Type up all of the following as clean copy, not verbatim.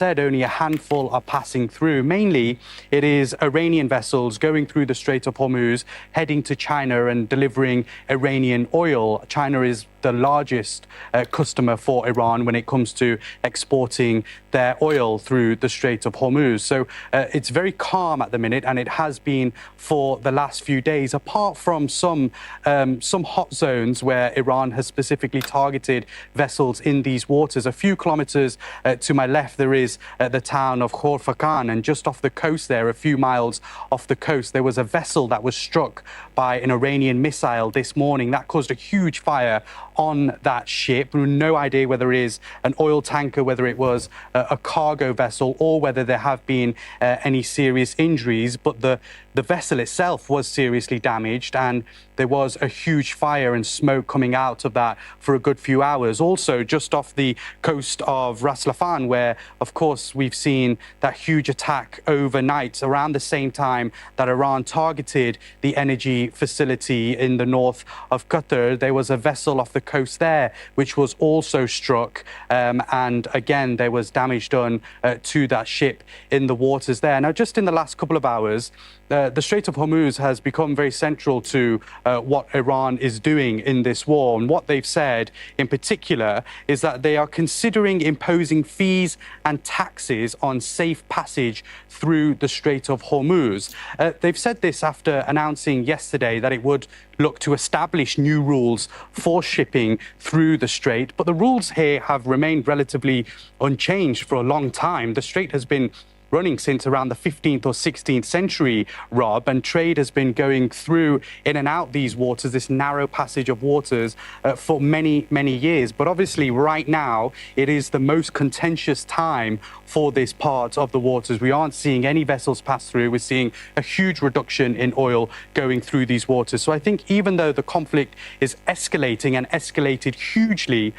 said, only a handful are passing through. Mainly, it is Iranian vessels going through the Strait of Hormuz, heading to China and delivering Iranian oil. China is the largest customer for Iran when it comes to exporting their oil through the Strait of Hormuz. So it's very calm at the minute, and it has been for the last few days, apart from some hot zones where Iran has specifically targeted vessels in these waters. A few kilometers to my left, there is the town of Khorfakan, and just off the coast there, a few miles off the coast, there was a vessel that was struck by an Iranian missile this morning. That caused a huge fire on that ship. No idea whether it is an oil tanker, whether it was a cargo vessel, or whether there have been any serious injuries. But the vessel itself was seriously damaged, and there was a huge fire and smoke coming out of that for a good few hours. Also, just off the coast of Ras Laffan, where, of course, we've seen that huge attack overnight around the same time that Iran targeted the energy facility in the north of Qatar. There was a vessel off the coast there which was also struck, and again there was damage done to that ship in the waters there. Now, just in the last couple of hours, the Strait of Hormuz has become very central to what Iran is doing in this war. And what they've said in particular is that they are considering imposing fees and taxes on safe passage through the Strait of Hormuz. They've said this after announcing yesterday that it would look to establish new rules for shipping through the strait. But the rules here have remained relatively unchanged for a long time. The strait has been running since around the 15th or 16th century, Rob, and trade has been going through in and out these waters, this narrow passage of waters, for many, many years. But obviously right now, it is the most contentious time for this part of the waters. We aren't seeing any vessels pass through. We're seeing a huge reduction in oil going through these waters. So I think even though the conflict is escalating and escalated hugely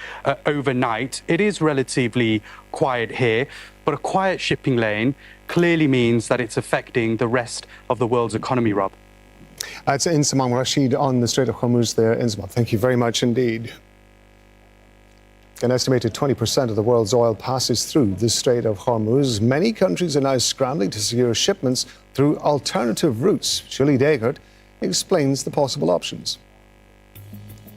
overnight, it is relatively quiet here. But a quiet shipping lane clearly means that it's affecting the rest of the world's economy, Rob. It's Insamam Rashid on the Strait of Hormuz there. Insamam, thank you very much indeed. An estimated 20% of the world's oil passes through the Strait of Hormuz. Many countries are now scrambling to secure shipments through alternative routes. Julie Degert explains the possible options.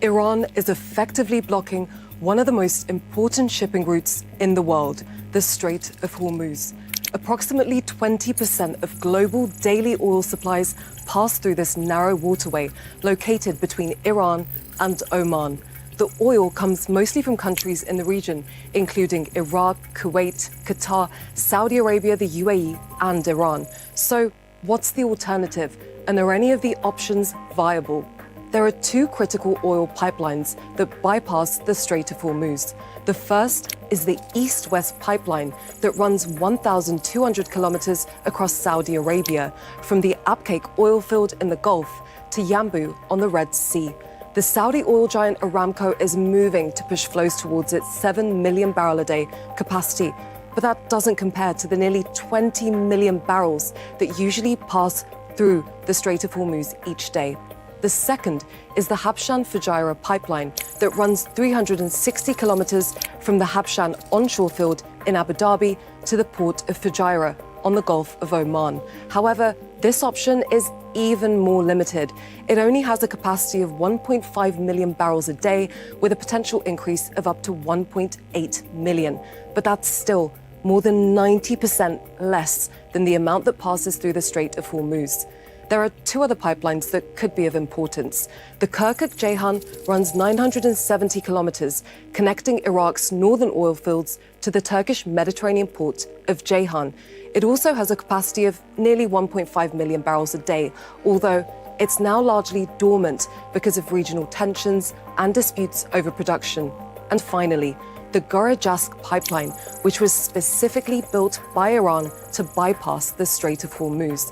Iran is effectively blocking one of the most important shipping routes in the world, the Strait of Hormuz. Approximately 20% of global daily oil supplies pass through this narrow waterway located between Iran and Oman. The oil comes mostly from countries in the region, including Iraq, Kuwait, Qatar, Saudi Arabia, the UAE, and Iran. So what's the alternative? And are any of the options viable? There are two critical oil pipelines that bypass the Strait of Hormuz. The first is the East-West pipeline that runs 1,200 kilometers across Saudi Arabia, from the Abqaiq oil field in the Gulf to Yanbu on the Red Sea. The Saudi oil giant Aramco is moving to push flows towards its 7 million barrel a day capacity. But that doesn't compare to the nearly 20 million barrels that usually pass through the Strait of Hormuz each day. The second is the Habshan-Fujairah pipeline that runs 360 kilometers from the Habshan onshore field in Abu Dhabi to the port of Fujairah on the Gulf of Oman. However, this option is even more limited. It only has a capacity of 1.5 million barrels a day, with a potential increase of up to 1.8 million. But that's still more than 90% less than the amount that passes through the Strait of Hormuz. There are two other pipelines that could be of importance. The Kirkuk-Ceyhan runs 970 kilometers, connecting Iraq's northern oil fields to the Turkish Mediterranean port of Ceyhan. It also has a capacity of nearly 1.5 million barrels a day, although it's now largely dormant because of regional tensions and disputes over production. And finally, the Gorajask pipeline, which was specifically built by Iran to bypass the Strait of Hormuz.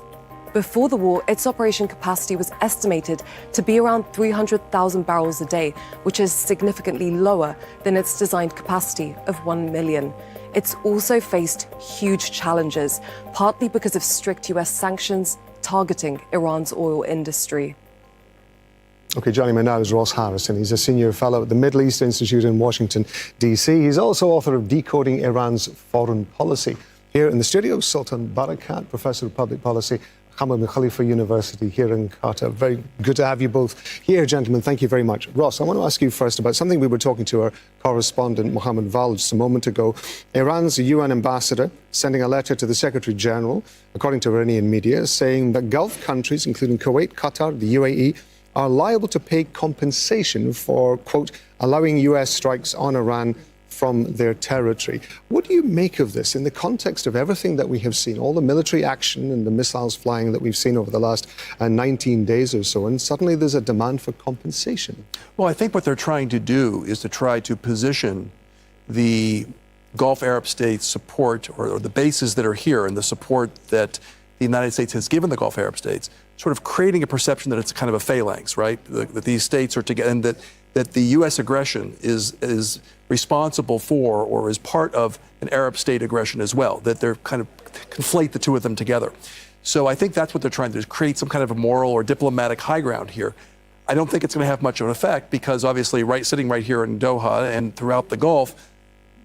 Before the war, its operation capacity was estimated to be around 300,000 barrels a day, which is significantly lower than its designed capacity of 1 million. It's also faced huge challenges, partly because of strict US sanctions targeting Iran's oil industry. Okay, joining me now is Ross Harrison. He's a senior fellow at the Middle East Institute in Washington, D.C. He's also author of Decoding Iran's Foreign Policy. Here in the studio, Sultan Barakat, Professor of Public Policy, Hamad bin Khalifa University here in Qatar. Very good to have you both here, gentlemen. Thank you very much. Ross, I want to ask you first about something we were talking to our correspondent, Mohammed Val, just a moment ago. Iran's UN ambassador sending a letter to the Secretary General, according to Iranian media, saying that Gulf countries, including Kuwait, Qatar, the UAE, are liable to pay compensation for, quote, allowing US strikes on Iran from their territory. What do you make of this in the context of everything that we have seen, all the military action and the missiles flying that we've seen over the last 19 days or so, and suddenly there's a demand for compensation? Well, I think what they're trying to do is to try to position the Gulf Arab states' support, or the bases that are here, and the support that the United States has given the Gulf Arab states, sort of creating a perception that it's kind of a phalanx, right? That these states are together, and that the U.S. aggression is responsible for, or is part of, an Arab state aggression as well, that they're kind of conflate the two of them together. So I think that's what they're trying to do, is create some kind of a moral or diplomatic high ground here. I don't think it's going to have much of an effect because obviously sitting right here in Doha and throughout the Gulf,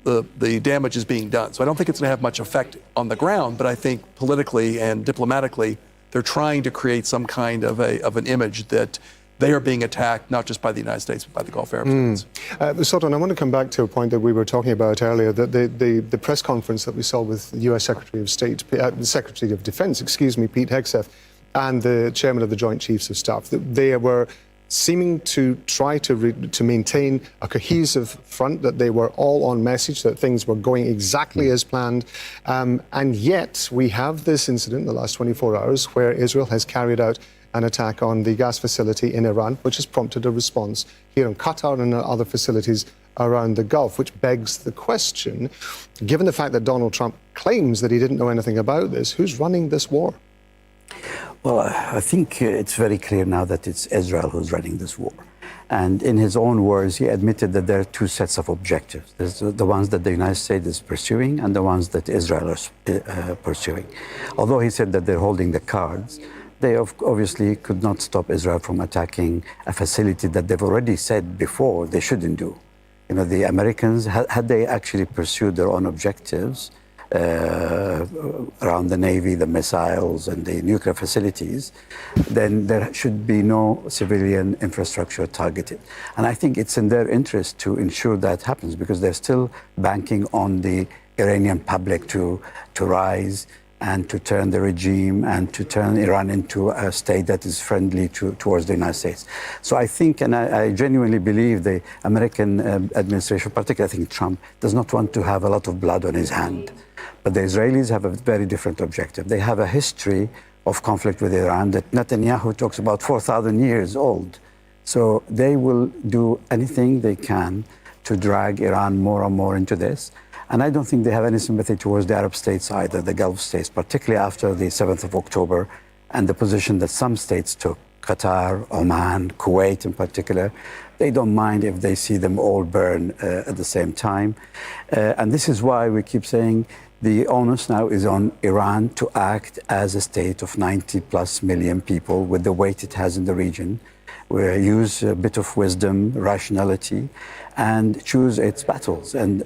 the damage is being done. So I don't think it's going to have much effect on the ground, but I think politically and diplomatically, they're trying to create some kind of an image that they are being attacked, not just by the United States, but by the Gulf Arab states. Sultan, I want to come back to a point that we were talking about earlier, that the press conference that we saw with the U.S. Secretary of State, Secretary of Defense, Pete Hegseth, and the Chairman of the Joint Chiefs of Staff, that they were seeming to try to maintain a cohesive front, that they were all on message, that things were going exactly as planned. And yet we have this incident in the last 24 hours where Israel has carried out an attack on the gas facility in Iran, which has prompted a response here in Qatar and other facilities around the Gulf, which begs the question, given the fact that Donald Trump claims that he didn't know anything about this, who's running this war? Well, I think it's very clear now that it's Israel who's running this war. And in his own words, he admitted that there are two sets of objectives. There's the ones that the United States is pursuing and the ones that Israel is pursuing. Although he said that they're holding the cards, they obviously could not stop Israel from attacking a facility that they've already said before they shouldn't do. You know, the Americans, had they actually pursued their own objectives, around the Navy, the missiles, and the nuclear facilities, then there should be no civilian infrastructure targeted. And I think it's in their interest to ensure that happens because they're still banking on the Iranian public to rise and to turn the regime and to turn Iran into a state that is friendly towards the United States. So I think, and I genuinely believe the American administration, particularly I think Trump, does not want to have a lot of blood on his hand. But the Israelis have a very different objective. They have a history of conflict with Iran that Netanyahu talks about 4,000 years old. So they will do anything they can to drag Iran more and more into this. And I don't think they have any sympathy towards the Arab states either, the Gulf states, particularly after the 7th of October and the position that some states took, Qatar, Oman, Kuwait in particular. They don't mind if they see them all burn at the same time. And this is why we keep saying the onus now is on Iran to act as a state of 90+ million people with the weight it has in the region, where use a bit of wisdom, rationality, and choose its battles. And,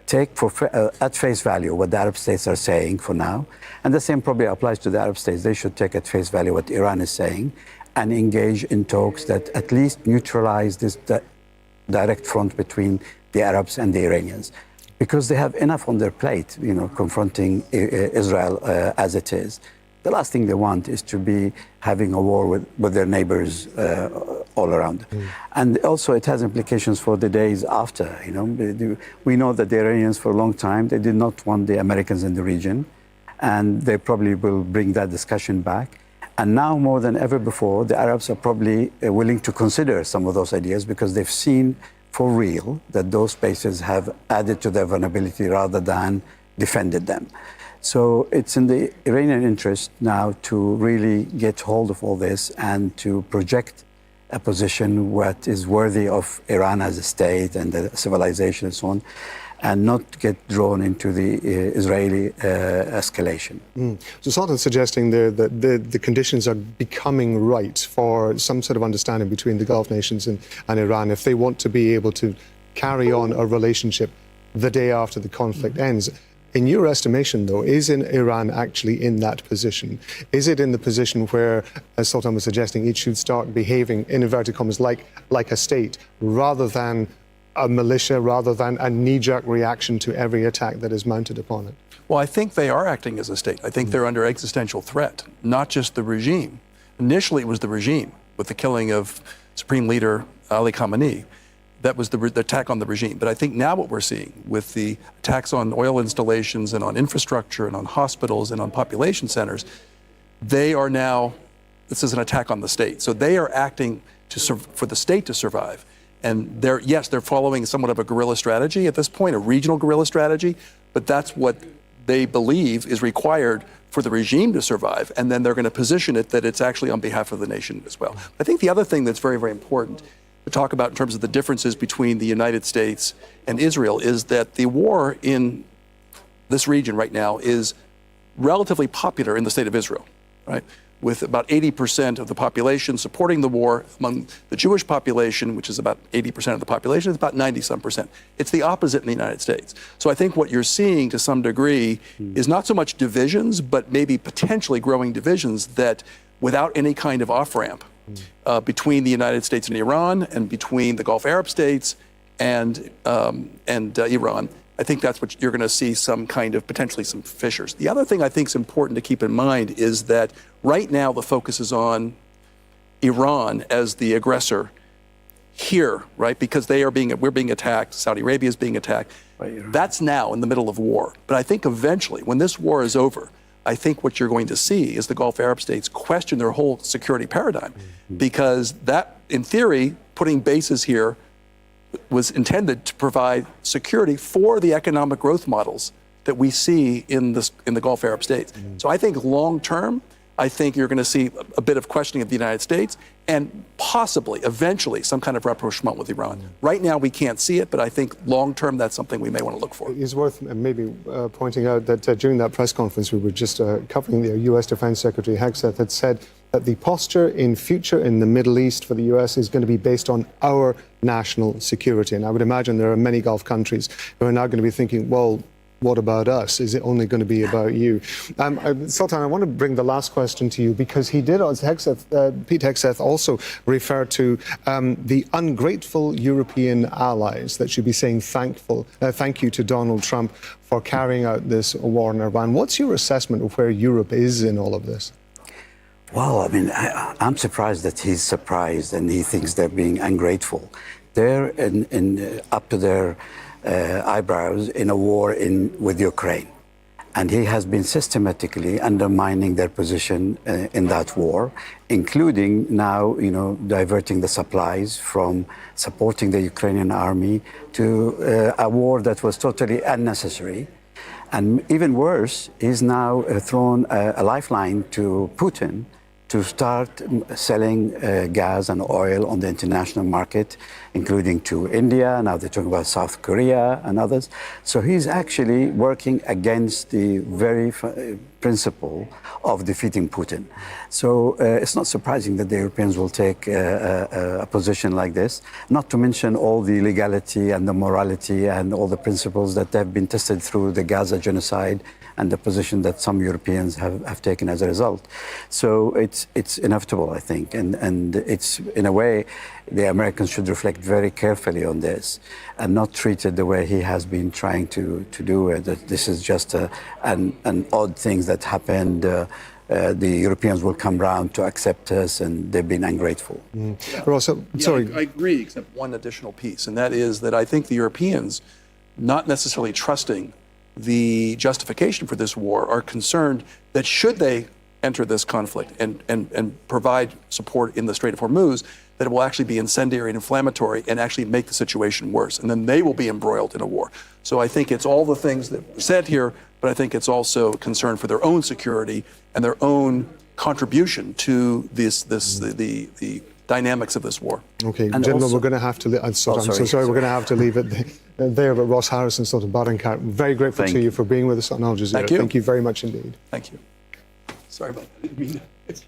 take at face value what the Arab states are saying for now. And the same probably applies to the Arab states. They should take at face value what Iran is saying and engage in talks that at least neutralize this direct front between the Arabs and the Iranians. Because they have enough on their plate, confronting Israel as it is. The last thing they want is to be having a war with their neighbors all around. And also it has implications for the days after. We know that the Iranians for a long time, they did not want the Americans in the region. And they probably will bring that discussion back. And now more than ever before, the Arabs are probably willing to consider some of those ideas because they've seen for real that those spaces have added to their vulnerability rather than defended them. So it's in the Iranian interest now to really get hold of all this and to project a position what is worthy of Iran as a state and the civilization and so on. and not get drawn into the Israeli escalation. So Sultan's suggesting there that the conditions are becoming right for some sort of understanding between the Gulf nations and Iran if they want to be able to carry on a relationship the day after the conflict ends. In your estimation, though, is Iran actually in that position? Is it in the position where, as Sultan was suggesting, it should start behaving, in inverted commas, like a state, rather than a militia, rather than a knee-jerk reaction to every attack that is mounted upon it? Well, I think they are acting as a state. I think they're under existential threat, not just the regime. Initially, it was the regime with the killing of Supreme Leader Ali Khamenei. That was the attack on the regime. But I think now what we're seeing with the attacks on oil installations and on infrastructure and on hospitals and on population centers, they are now, this is an attack on the state. So they are acting for the state to survive. And they're following somewhat of a guerrilla strategy at this point, a regional guerrilla strategy, but that's what they believe is required for the regime to survive. And then they're going to position it that it's actually on behalf of the nation as well. I think the other thing that's very, very important to talk about in terms of the differences between the United States and Israel is that the war in this region right now is relatively popular in the state of Israel, right? With about 80% of the population supporting the war. Among the Jewish population, which is about 80% of the population, it's about 90-some%. It's the opposite in the United States. So I think what you're seeing to some degree is not so much divisions, but maybe potentially growing divisions that without any kind of off-ramp between the United States and Iran and between the Gulf Arab states and Iran, I think that's what you're going to see, some kind of potentially some fissures. The other thing I think is important to keep in mind is that right now the focus is on Iran as the aggressor here, right? Because we're being attacked, Saudi Arabia is being attacked. That's now in the middle of war. But I think eventually, when this war is over, I think what you're going to see is the Gulf Arab states question their whole security paradigm, because that, in theory, putting bases here was intended to provide security for the economic growth models that we see in the Gulf Arab states. So I think long term, I think you're going to see a bit of questioning of the United States and possibly, eventually, some kind of rapprochement with Iran. Right now, we can't see it, but I think long term, that's something we may want to look for. It's worth maybe pointing out that during that press conference we were just covering, the U.S. Defense Secretary Hegseth had said that the posture in future in the Middle East for the U.S. is going to be based on our national security. And I would imagine there are many Gulf countries who are now going to be thinking, well, what about us? Is it only going to be about you? Sultan, I want to bring the last question to you, because he did, as Pete Hegseth also referred to the ungrateful European allies that should be saying thank you to Donald Trump for carrying out this war in Iran. What's your assessment of where Europe is in all of this? Well, I mean, I'm surprised that he's surprised and he thinks they're being ungrateful. They're up to their eyebrows in a war with Ukraine. And he has been systematically undermining their position in that war, including now, diverting the supplies from supporting the Ukrainian army to a war that was totally unnecessary. And even worse, he's now thrown a lifeline to Putin to start selling gas and oil on the international market, including to India. Now they're talking about South Korea and others. So he's actually working against the very principle of defeating Putin. So it's not surprising that the Europeans will take a position like this, not to mention all the legality and the morality and all the principles that have been tested through the Gaza genocide and the position that some Europeans have taken as a result. So it's inevitable, I think, and it's, in a way, the Americans should reflect very carefully on this and not treat it the way he has been trying to do it, that this is just an odd thing that happened. The Europeans will come round to accept us, and they've been ungrateful. Sorry. I agree, except one additional piece, and that is that I think the Europeans, not necessarily trusting the justification for this war, are concerned that should they enter this conflict and provide support in the Strait of Hormuz, that it will actually be incendiary and inflammatory and actually make the situation worse. And then they will be embroiled in a war. So I think it's all the things that were said here, but I think it's also concern for their own security and their own contribution to the dynamics of this war. Okay, And gentlemen, also- we're going to have to. I'm so sorry. sorry. We're going to have to leave it there. But Ross Harrison, sort of Barankat, very grateful Thank to you you. for being with us on Al Jazeera. Thank you. Thank you very much indeed. Thank you. Sorry about that. I didn't mean that.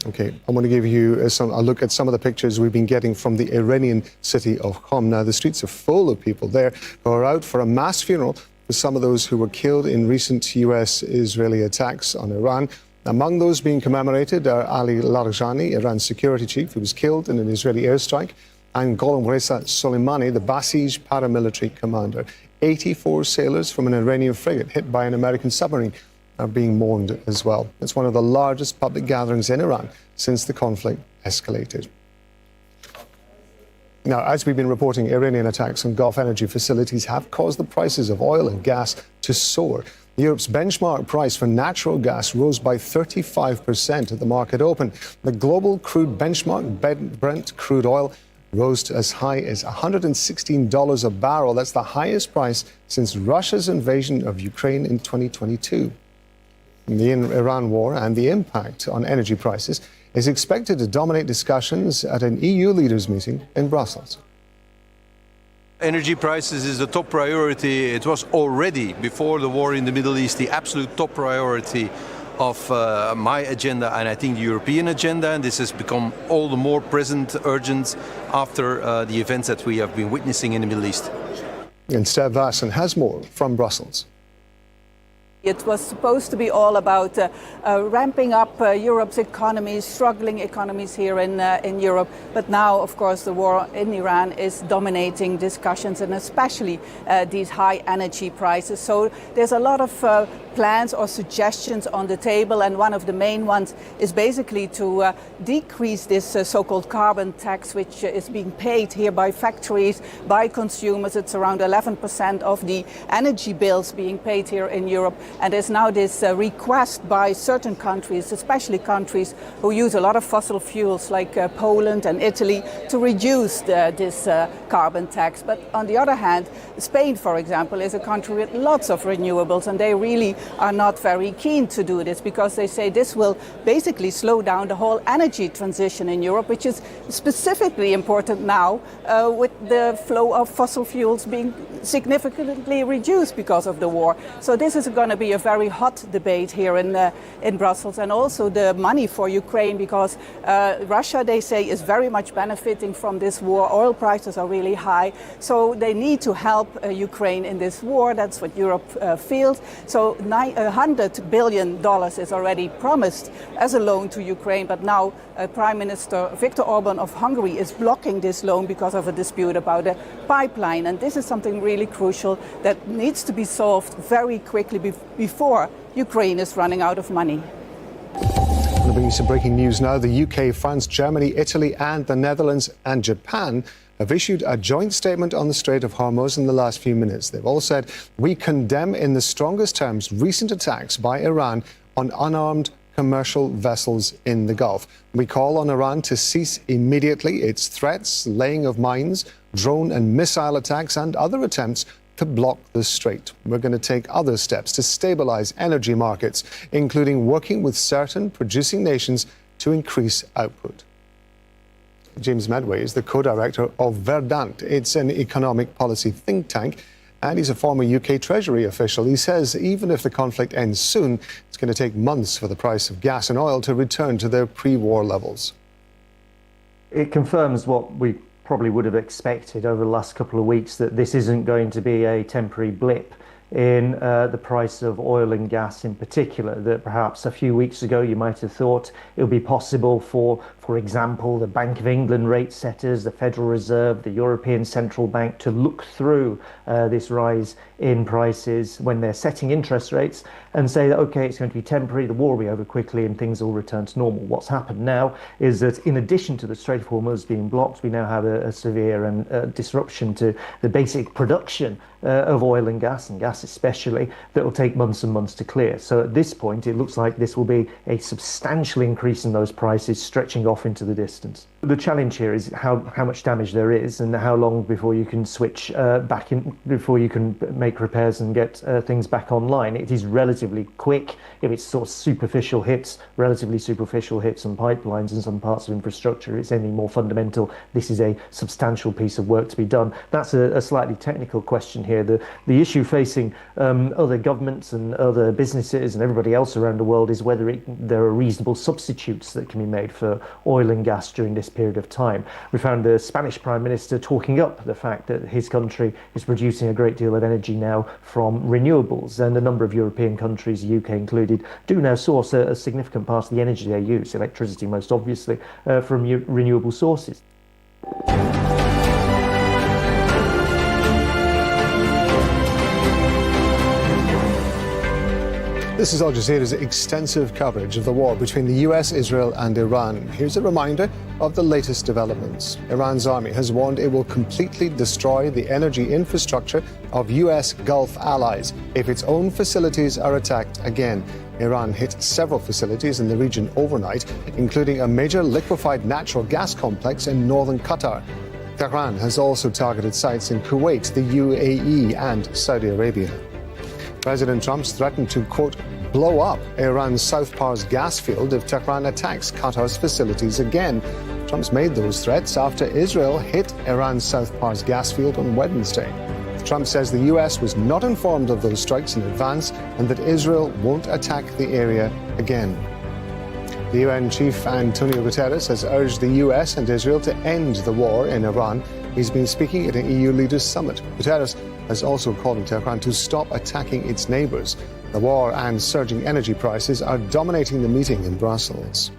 Okay, I want to give you a look at some of the pictures we've been getting from the Iranian city of Qom. Now, the streets are full of people there who are out for a mass funeral for some of those who were killed in recent US-Israeli attacks on Iran. Among those being commemorated are Ali Larijani, Iran's security chief, who was killed in an Israeli airstrike, and Gholam Reza Soleimani, the Basij paramilitary commander. 84 sailors from an Iranian frigate hit by an American submarine are being mourned as well. It's one of the largest public gatherings in Iran since the conflict escalated. Now, as we've been reporting, Iranian attacks on Gulf energy facilities have caused the prices of oil and gas to soar. Europe's benchmark price for natural gas rose by 35% at the market open. The global crude benchmark, Brent crude oil, rose to as high as $116 a barrel. That's the highest price since Russia's invasion of Ukraine in 2022. The Iran war and the impact on energy prices is expected to dominate discussions at an EU leaders meeting in Brussels. Energy prices is the top priority. It was already, before the war in the Middle East, the absolute top priority of my agenda and I think the European agenda. And this has become all the more present, urgent after the events that we have been witnessing in the Middle East. And Stef Vassen has more from Brussels. It was supposed to be all about ramping up Europe's economies, struggling economies here in Europe. But now, of course, the war in Iran is dominating discussions, and especially these high energy prices. So there's a lot of plans or suggestions on the table, and one of the main ones is basically to decrease this so-called carbon tax, which is being paid here by factories, by consumers. It's around 11% of the energy bills being paid here in Europe. And there's now this request by certain countries, especially countries who use a lot of fossil fuels like Poland and Italy, to reduce this carbon tax. But on the other hand, Spain, for example, is a country with lots of renewables, and they really are not very keen to do this because they say this will basically slow down the whole energy transition in Europe, which is specifically important now with the flow of fossil fuels being significantly reduced because of the war. So this is going to be a very hot debate here in Brussels, and also the money for Ukraine, because Russia, they say, is very much benefiting from this war. Oil prices are really high, so they need to help Ukraine in this war. That's what Europe feels. So $100 billion is already promised as a loan to Ukraine, but now Prime Minister Viktor Orban of Hungary is blocking this loan because of a dispute about a pipeline. And this is something really crucial that needs to be solved very quickly before Ukraine is running out of money. I'm going to bring you some breaking news now. The UK, France, Germany, Italy and the Netherlands and Japan have issued a joint statement on the Strait of Hormuz in the last few minutes. They've all said, we condemn in the strongest terms recent attacks by Iran on unarmed commercial vessels in the Gulf. We call on Iran to cease immediately its threats, laying of mines, drone and missile attacks and other attempts to block the strait. We're going to take other steps to stabilize energy markets, including working with certain producing nations to increase output. James Medway is the co-director of Verdant. It's an economic policy think tank, and he's a former UK Treasury official. He says even if the conflict ends soon, it's going to take months for the price of gas and oil to return to their pre-war levels. It confirms what we probably would have expected over the last couple of weeks, that this isn't going to be a temporary blip in the price of oil and gas in particular, that perhaps a few weeks ago you might have thought it would be possible for example, the Bank of England rate setters, the Federal Reserve, the European Central Bank to look through this rise in prices when they're setting interest rates and say that, okay, it's going to be temporary, the war will be over quickly and things will return to normal. What's happened now is that in addition to the Strait of Hormuz being blocked, we now have a severe disruption to the basic production of oil and gas especially, that will take months and months to clear. So at this point, it looks like this will be a substantial increase in those prices, stretching off into the distance. The challenge here is how much damage there is and how long before you can switch back in, before you can make repairs and get things back online. It is relatively quick if it's sort of superficial hits, relatively superficial hits on pipelines and some parts of infrastructure. It's anything more fundamental. This is a substantial piece of work to be done. That's a slightly technical question here. The issue facing other governments and other businesses and everybody else around the world is whether there are reasonable substitutes that can be made for oil and gas during this period of time. We found the Spanish Prime Minister talking up the fact that his country is producing a great deal of energy now from renewables, and a number of European countries, the UK included, do now source a significant part of the energy they use, electricity most obviously, from renewable sources. This is Al Jazeera's extensive coverage of the war between the US, Israel and Iran. Here's a reminder of the latest developments. Iran's army has warned it will completely destroy the energy infrastructure of US Gulf allies if its own facilities are attacked again. Iran hit several facilities in the region overnight, including a major liquefied natural gas complex in northern Qatar. Tehran has also targeted sites in Kuwait, the UAE and Saudi Arabia. President Trump's threatened to, quote, blow up Iran's South Pars gas field if Tehran attacks Qatar's facilities again. Trump's made those threats after Israel hit Iran's South Pars gas field on Wednesday. Trump says the US was not informed of those strikes in advance and that Israel won't attack the area again. The UN chief Antonio Guterres has urged the US and Israel to end the war in Iran. He's been speaking at an EU leaders summit. Guterres has also called on Tehran to stop attacking its neighbors. The war and surging energy prices are dominating the meeting in Brussels.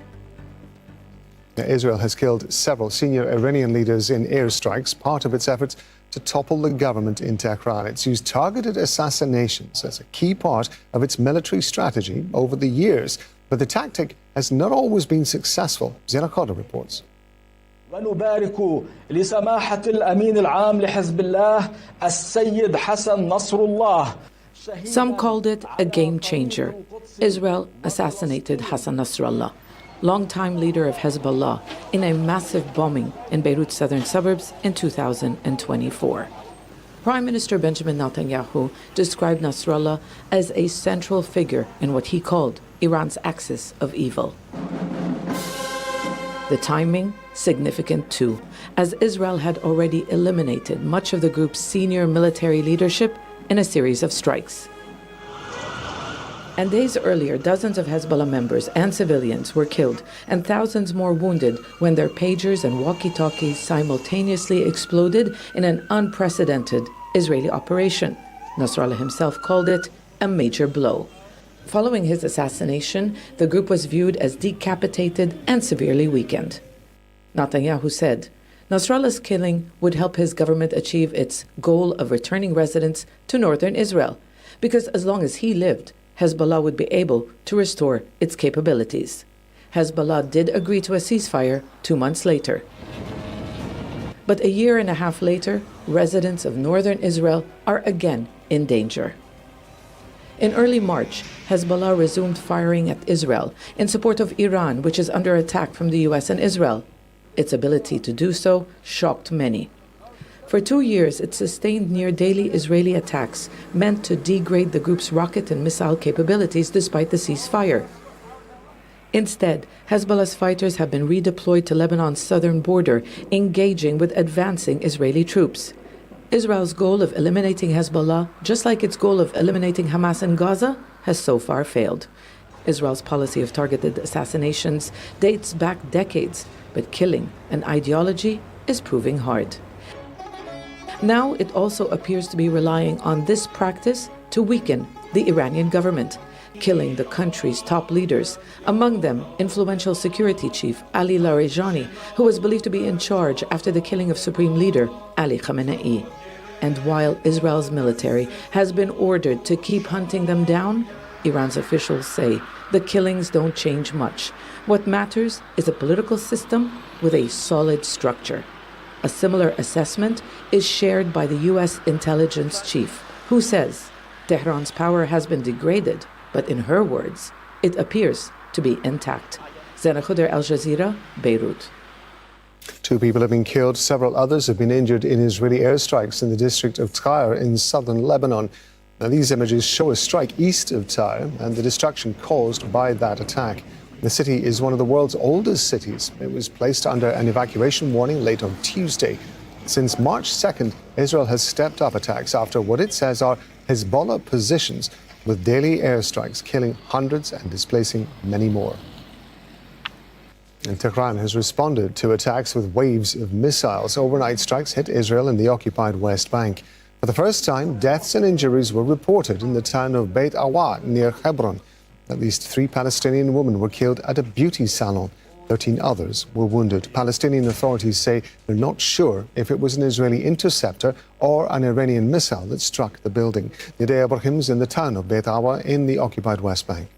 Now, Israel has killed several senior Iranian leaders in airstrikes, part of its efforts to topple the government in Tehran. It's used targeted assassinations as a key part of its military strategy over the years. But the tactic has not always been successful. Zena Khadr reports. ونبارك لسماحة الأمين العام لحزب الله السيد حسن نصر الله. Some called it a game changer. Israel assassinated Hassan Nasrallah, longtime leader of Hezbollah, in a massive bombing in Beirut's southern suburbs in 2024. Prime Minister Benjamin Netanyahu described Nasrallah as a central figure in what he called Iran's axis of evil. The timing, significant too, as Israel had already eliminated much of the group's senior military leadership in a series of strikes. And days earlier, dozens of Hezbollah members and civilians were killed and thousands more wounded when their pagers and walkie-talkies simultaneously exploded in an unprecedented Israeli operation. Nasrallah himself called it a major blow. Following his assassination, the group was viewed as decapitated and severely weakened. Netanyahu said Nasrallah's killing would help his government achieve its goal of returning residents to northern Israel, because as long as he lived, Hezbollah would be able to restore its capabilities. Hezbollah did agree to a ceasefire 2 months later. But a year and a half later, residents of northern Israel are again in danger. In early March, Hezbollah resumed firing at Israel in support of Iran, which is under attack from the US and Israel. Its ability to do so shocked many. For 2 years, it sustained near-daily Israeli attacks meant to degrade the group's rocket and missile capabilities despite the ceasefire. Instead, Hezbollah's fighters have been redeployed to Lebanon's southern border, engaging with advancing Israeli troops. Israel's goal of eliminating Hezbollah, just like its goal of eliminating Hamas in Gaza, has so far failed. Israel's policy of targeted assassinations dates back decades, but killing an ideology is proving hard. Now it also appears to be relying on this practice to weaken the Iranian government, killing the country's top leaders, among them influential security chief Ali Larijani, who was believed to be in charge after the killing of Supreme Leader Ali Khamenei. And while Israel's military has been ordered to keep hunting them down, Iran's officials say the killings don't change much. What matters is a political system with a solid structure. A similar assessment is shared by the U.S. intelligence chief, who says Tehran's power has been degraded, but in her words, it appears to be intact. Zena Khuder, Al Jazeera, Beirut. 2 people have been killed. Several others have been injured in Israeli airstrikes in the district of Tyre in southern Lebanon. Now, these images show a strike east of Tyre and the destruction caused by that attack. The city is one of the world's oldest cities. It was placed under an evacuation warning late on Tuesday. Since March 2nd, Israel has stepped up attacks after what it says are Hezbollah positions, with daily airstrikes killing hundreds and displacing many more. And Tehran has responded to attacks with waves of missiles. Overnight strikes hit Israel in the occupied West Bank. For the first time, deaths and injuries were reported in the town of Beit Awa near Hebron. At least 3 Palestinian women were killed at a beauty salon. 13 others were wounded. Palestinian authorities say they're not sure if it was an Israeli interceptor or an Iranian missile that struck the building. Nidea Ibrahim's in the town of Beit Awa in the occupied West Bank.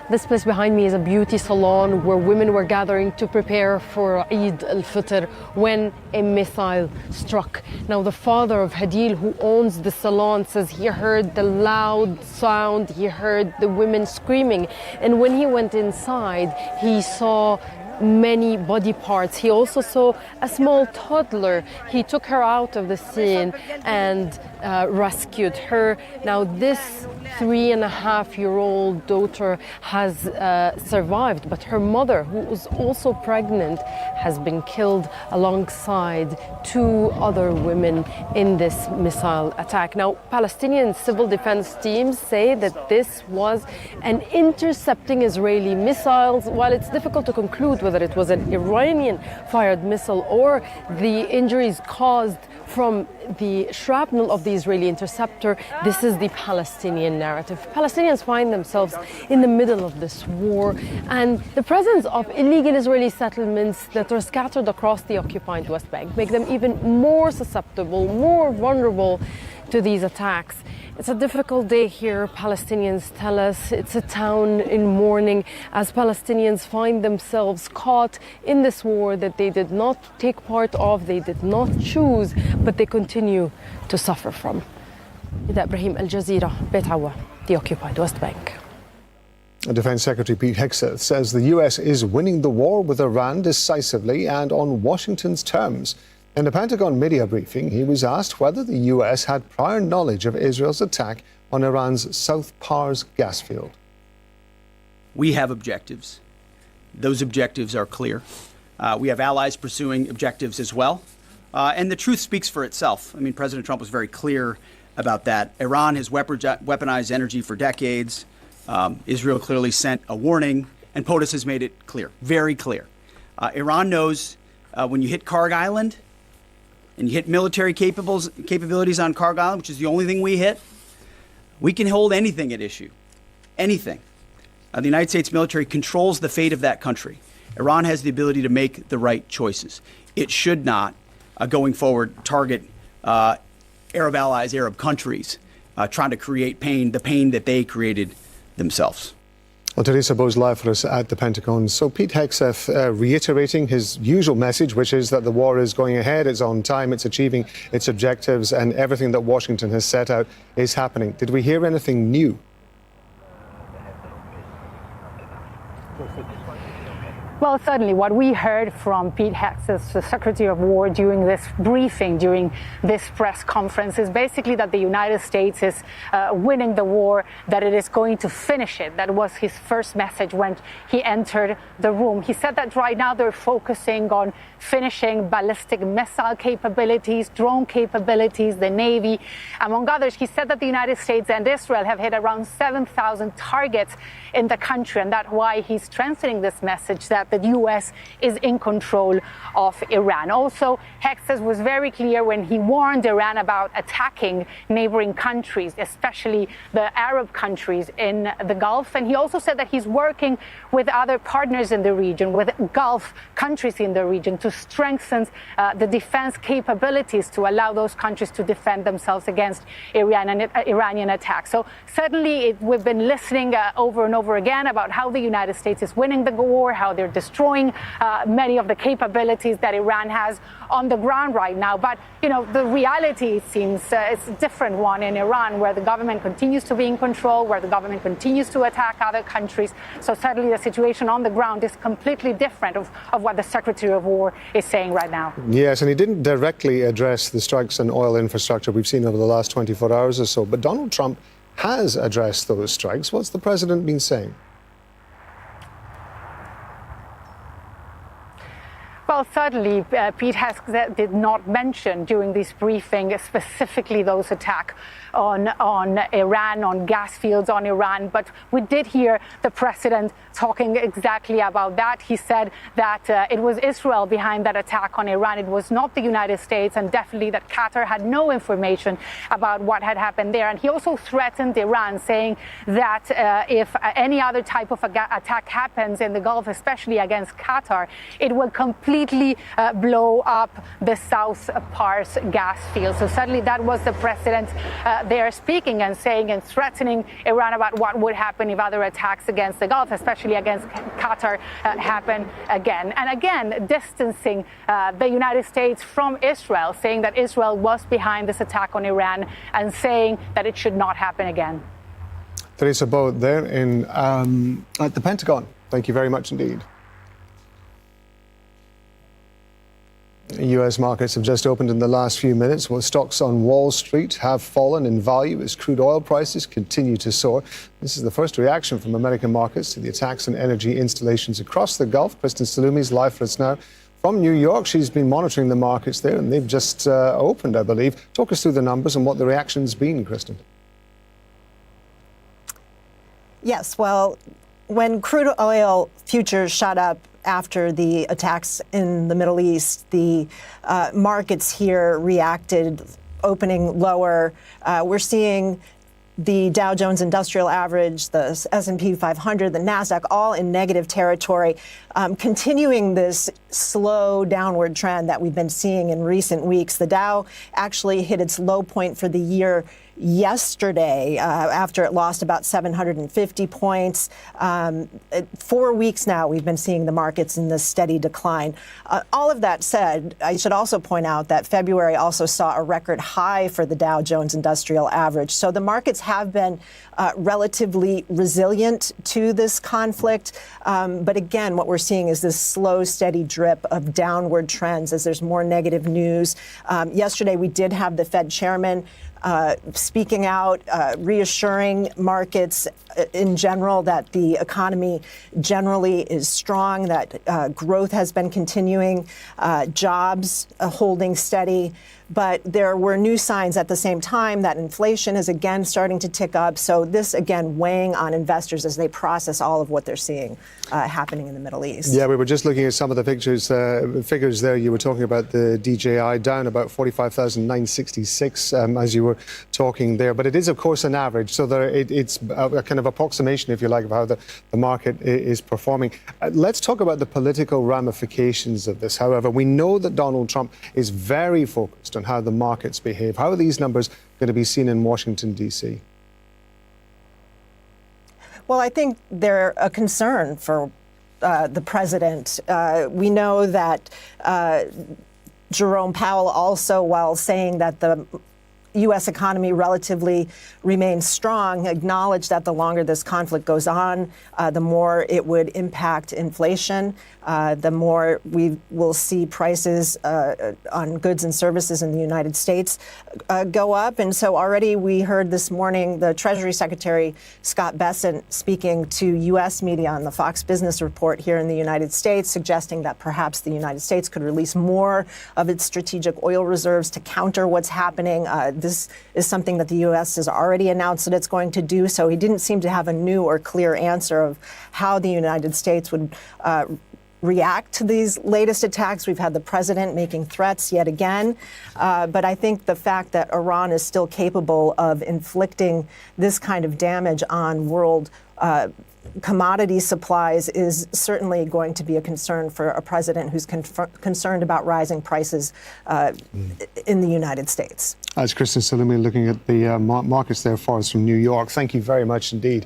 This place behind me is a beauty salon where women were gathering to prepare for Eid al-Fitr when a missile struck. Now, the father of Hadil, who owns the salon, says he heard the loud sound, he heard the women screaming. And when he went inside, he saw many body parts. He also saw a small toddler. He took her out of the scene and rescued her. Now, this 3.5-year-old daughter has survived, but her mother, who was also pregnant, has been killed alongside 2 other women in this missile attack. Now, Palestinian civil defense teams say that this was an intercepting Israeli missiles. While it's difficult to conclude whether it was an Iranian-fired missile or the injuries caused from the shrapnel of the Israeli interceptor, this is the Palestinian narrative. Palestinians find themselves in the middle of this war, and the presence of illegal Israeli settlements that are scattered across the occupied West Bank make them even more susceptible, more vulnerable to these attacks. It's a difficult day here, Palestinians tell us. It's a town in mourning as Palestinians find themselves caught in this war that they did not take part of, they did not choose, but they continue to suffer from. Nida Ibrahim, Al Jazeera, Beit Awa, the occupied West Bank. Defense Secretary Pete Hegseth says the U.S. is winning the war with Iran decisively and on Washington's terms. In a Pentagon media briefing, he was asked whether the U.S. had prior knowledge of Israel's attack on Iran's South Pars gas field. We have objectives. Those objectives are clear. We have allies pursuing objectives as well. And the truth speaks for itself. I mean, President Trump was very clear about that. Iran has weaponized energy for decades. Israel clearly sent a warning, and POTUS has made it clear, very clear. Iran knows when you hit Karg Island, and you hit military capabilities on Karg Island, which is the only thing we hit, we can hold anything at issue. Anything. The United States military controls the fate of that country. Iran has the ability to make the right choices. It should not, going forward, target Arab allies, Arab countries, trying to create pain, the pain that they created themselves. Well, Teresa Bo's live for us at the Pentagon. So Pete Hegseth reiterating his usual message, which is that the war is going ahead, it's on time, it's achieving its objectives, and everything that Washington has set out is happening. Did we hear anything new? Well, certainly what we heard from Pete Hegseth, the Secretary of War, during this briefing, during this press conference, is basically that the United States is winning the war, that it is going to finish it. That was his first message when he entered the room. He said that right now they're focusing on finishing ballistic missile capabilities, drone capabilities, the Navy, among others. He said that the United States and Israel have hit around 7,000 targets in the country, and that's why he's strengthening this message that the U.S. is in control of Iran. Also, Hegseth was very clear when he warned Iran about attacking neighboring countries, especially the Arab countries in the Gulf. And he also said that he's working with other partners in the region, with Gulf countries in the region, to strengthen the defense capabilities to allow those countries to defend themselves against Iranian attacks. So certainly we've been listening over and over again about how the United States is winning the war, how they're destroying many of the capabilities that Iran has on the ground right now. But, you know, the reality seems it's a different one in Iran, where the government continues to be in control, where the government continues to attack other countries. So certainly the situation on the ground is completely different of what the Secretary of War is saying right now. Yes, and he didn't directly address the strikes on oil infrastructure we've seen over the last 24 hours or so. But Donald Trump has addressed those strikes. What's the president been saying? Well, certainly, Pete Hegseth did not mention during this briefing specifically those attacks on Iran, on gas fields on Iran. But we did hear the president talking exactly about that. He said that it was Israel behind that attack on Iran. It was not the United States, and definitely that Qatar had no information about what had happened there. And he also threatened Iran, saying that if any other type of attack happens in the Gulf, especially against Qatar, it will completely blow up the South Pars gas field. So certainly that was the president there speaking and saying and threatening Iran about what would happen if other attacks against the Gulf, especially against Qatar, happen again. And again, distancing the United States from Israel, saying that Israel was behind this attack on Iran and saying that it should not happen again. Teresa Bo there at the Pentagon. Thank you very much indeed. U.S. markets have just opened in the last few minutes, while stocks on Wall Street have fallen in value as crude oil prices continue to soar. This is the first reaction from American markets to the attacks on energy installations across the Gulf. Kristen Salumi is live for us now from New York. She's been monitoring the markets there, and they've just opened, I believe. Talk us through the numbers and what the reaction's been, Kristen. Yes, well, when crude oil futures shot up after the attacks in the Middle East, the markets here reacted, opening lower. We're seeing the Dow Jones Industrial Average, the S&P 500, the NASDAQ, all in negative territory, continuing this slow downward trend that we've been seeing in recent weeks. The Dow actually hit its low point for the year yesterday after it lost about 750 points. 4 weeks now we've been seeing the markets in this steady decline. All of that said, I should also point out that February also saw a record high for the Dow Jones Industrial Average. So the markets have been relatively resilient to this conflict. But again, what we're seeing is this slow, steady drip of downward trends as there's more negative news. Yesterday, we did have the Fed chairman speaking out, reassuring markets in general that the economy generally is strong, that growth has been continuing, jobs holding steady. But there were new signs at the same time that inflation is again starting to tick up. So this, again, weighing on investors as they process all of what they're seeing happening in the Middle East. Yeah, we were just looking at some of the figures there. You were talking about the DJI down about 45,966 as you were talking there. But it is, of course, an average. So it's a kind of approximation, if you like, of how the market is performing. Let's talk about the political ramifications of this. However, we know that Donald Trump is very focused on how the markets behave. How are these numbers going to be seen in Washington, D.C.? Well, I think they're a concern for the president. We know that Jerome Powell also, while saying that the U.S. economy relatively remains strong, acknowledged that the longer this conflict goes on, the more it would impact inflation, the more we will see prices on goods and services in the United States go up. And so already we heard this morning the Treasury Secretary Scott Bessent speaking to U.S. media on the Fox Business Report here in the United States, suggesting that perhaps the United States could release more of its strategic oil reserves to counter what's happening. This is something that the U.S. has already announced that it's going to do. So he didn't seem to have a new or clear answer of how the United States would react to these latest attacks. We've had the president making threats yet again. But I think the fact that Iran is still capable of inflicting this kind of damage on world commodity supplies is certainly going to be a concern for a president who's concerned about rising prices in the United States. As Kristen Salumi looking at the markets there for us from New York. Thank you very much indeed.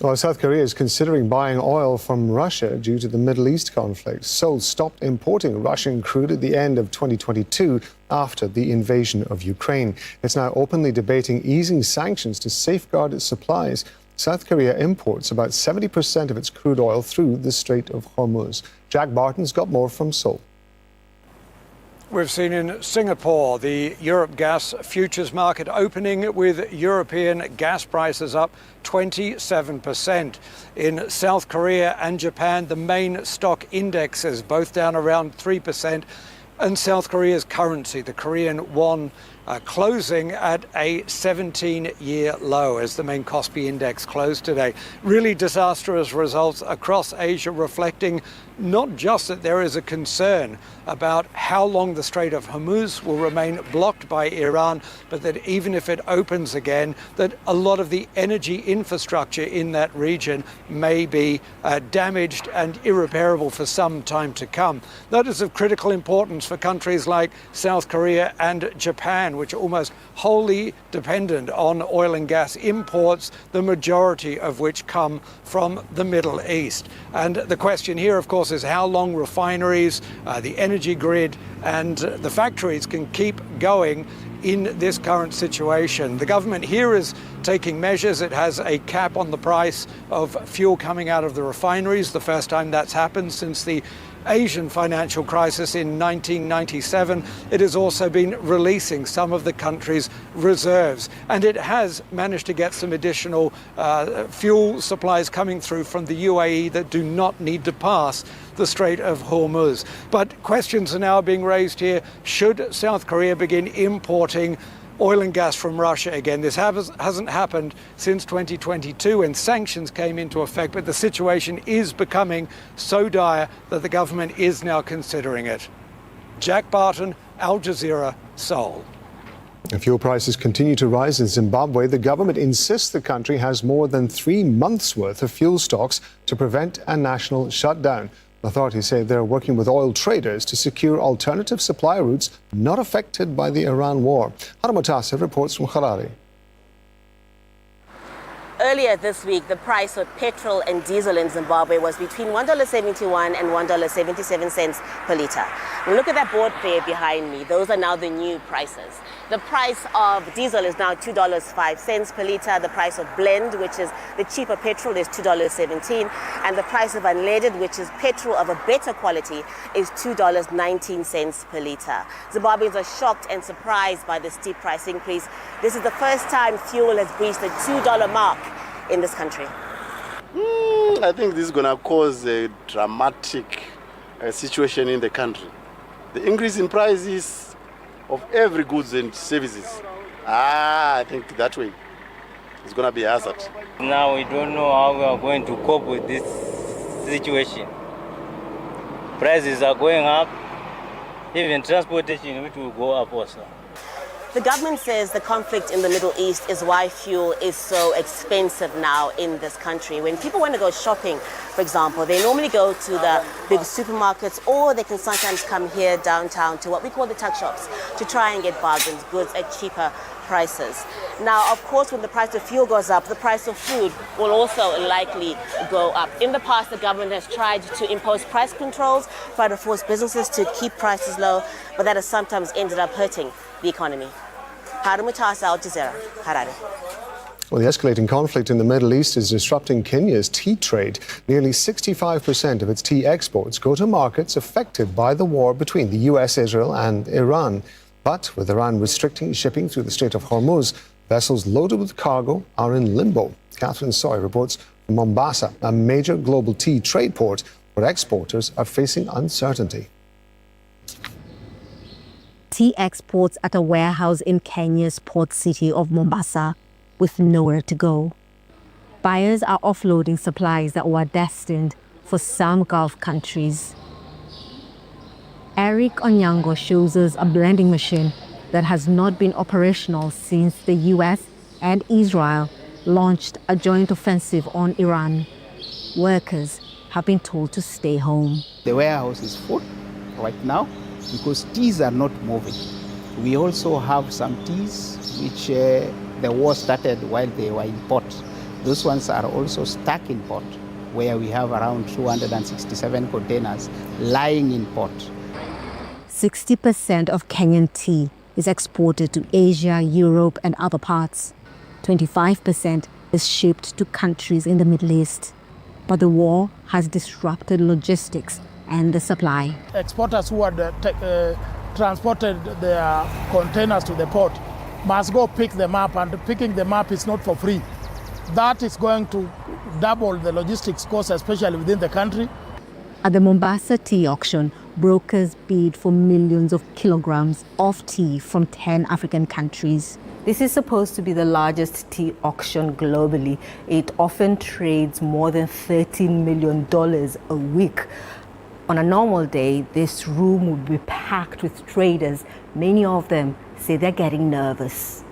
Well, South Korea is considering buying oil from Russia due to the Middle East conflict. Seoul stopped importing Russian crude at the end of 2022 after the invasion of Ukraine. It's now openly debating easing sanctions to safeguard its supplies. South Korea imports about 70% of its crude oil through the Strait of Hormuz. Jack Barton's got more from Seoul. We've seen in Singapore the Europe gas futures market opening with European gas prices up 27%. In South Korea and Japan, the main stock indexes both down around 3%. And South Korea's currency, the Korean won, closing at a 17-year low as the main Kospi index closed today. Really disastrous results across Asia, reflecting not just that there is a concern about how long the Strait of Hormuz will remain blocked by Iran, but that even if it opens again, that a lot of the energy infrastructure in that region may be damaged and irreparable for some time to come. That is of critical importance for countries like South Korea and Japan, which are almost wholly dependent on oil and gas imports, the majority of which come from the Middle East. And the question here, of course, is how long refineries, the energy grid and the factories can keep going in this current situation. The government here is taking measures. It has a cap on the price of fuel coming out of the refineries, the first time that's happened since the Asian financial crisis in 1997. It has also been releasing some of the country's reserves, and it has managed to get some additional fuel supplies coming through from the UAE that do not need to pass the Strait of Hormuz. But questions are now being raised here. Should South Korea begin importing oil and gas from Russia again? This hasn't happened since 2022 when sanctions came into effect, but the situation is becoming so dire that the government is now considering it. Jack Barton, Al Jazeera, Seoul. Fuel prices continue to rise in Zimbabwe. The government insists the country has more than 3 months' worth of fuel stocks to prevent a national shutdown. Authorities say they're working with oil traders to secure alternative supply routes not affected by the Iran war. Hannah Mutasa reports from Harare. Earlier this week, the price of petrol and diesel in Zimbabwe was between $1.71 and $1.77 per litre. Now look at that board there behind me. Those are now the new prices. The price of diesel is now $2.05 per litre. The price of blend, which is the cheaper petrol, is $2.17. And the price of unleaded, which is petrol of a better quality, is $2.19 per litre. Zimbabweans are shocked and surprised by the steep price increase. This is the first time fuel has breached the $2 mark in this country. I think this is going to cause a dramatic situation in the country. The increase in prices of every goods and services, I think that way it's going to be a hazard. Now we don't know how we are going to cope with this situation. Prices are going up, even transportation, which will go up also. The government says the conflict in the Middle East is why fuel is so expensive now in this country. When people want to go shopping, for example, they normally go to the big supermarkets, or they can sometimes come here downtown to what we call the tuck shops to try and get bargains, goods at cheaper prices. Now, of course, when the price of fuel goes up, the price of food will also likely go up. In the past, the government has tried to impose price controls, try to force businesses to keep prices low, but that has sometimes ended up hurting the economy. Hannah Mutasa, Al Jazeera, Harare. Well, the escalating conflict in the Middle East is disrupting Kenya's tea trade. Nearly 65% of its tea exports go to markets affected by the war between the US, Israel and Iran. But with Iran restricting shipping through the Strait of Hormuz, vessels loaded with cargo are in limbo. Catherine Soy reports from Mombasa, a major global tea trade port where exporters are facing uncertainty. Tea exports at a warehouse in Kenya's port city of Mombasa with nowhere to go. Buyers are offloading supplies that were destined for some Gulf countries. Eric Onyango shows us a blending machine that has not been operational since the US and Israel launched a joint offensive on Iran. Workers have been told to stay home. The warehouse is full right now because teas are not moving. We also have some teas which the war started while they were in port. Those ones are also stuck in port, where we have around 267 containers lying in port. 60% of Kenyan tea is exported to Asia, Europe, and other parts. 25% is shipped to countries in the Middle East. But the war has disrupted logistics and the supply. Exporters who had transported their containers to the port must go pick them up, and picking them up is not for free. That is going to double the logistics cost, especially within the country. At the Mombasa tea auction, brokers bid for millions of kilograms of tea from 10 African countries. This is supposed to be the largest tea auction globally. It often trades more than $13 million a week. On a normal day, this room would be packed with traders. Many of them say they're getting nervous.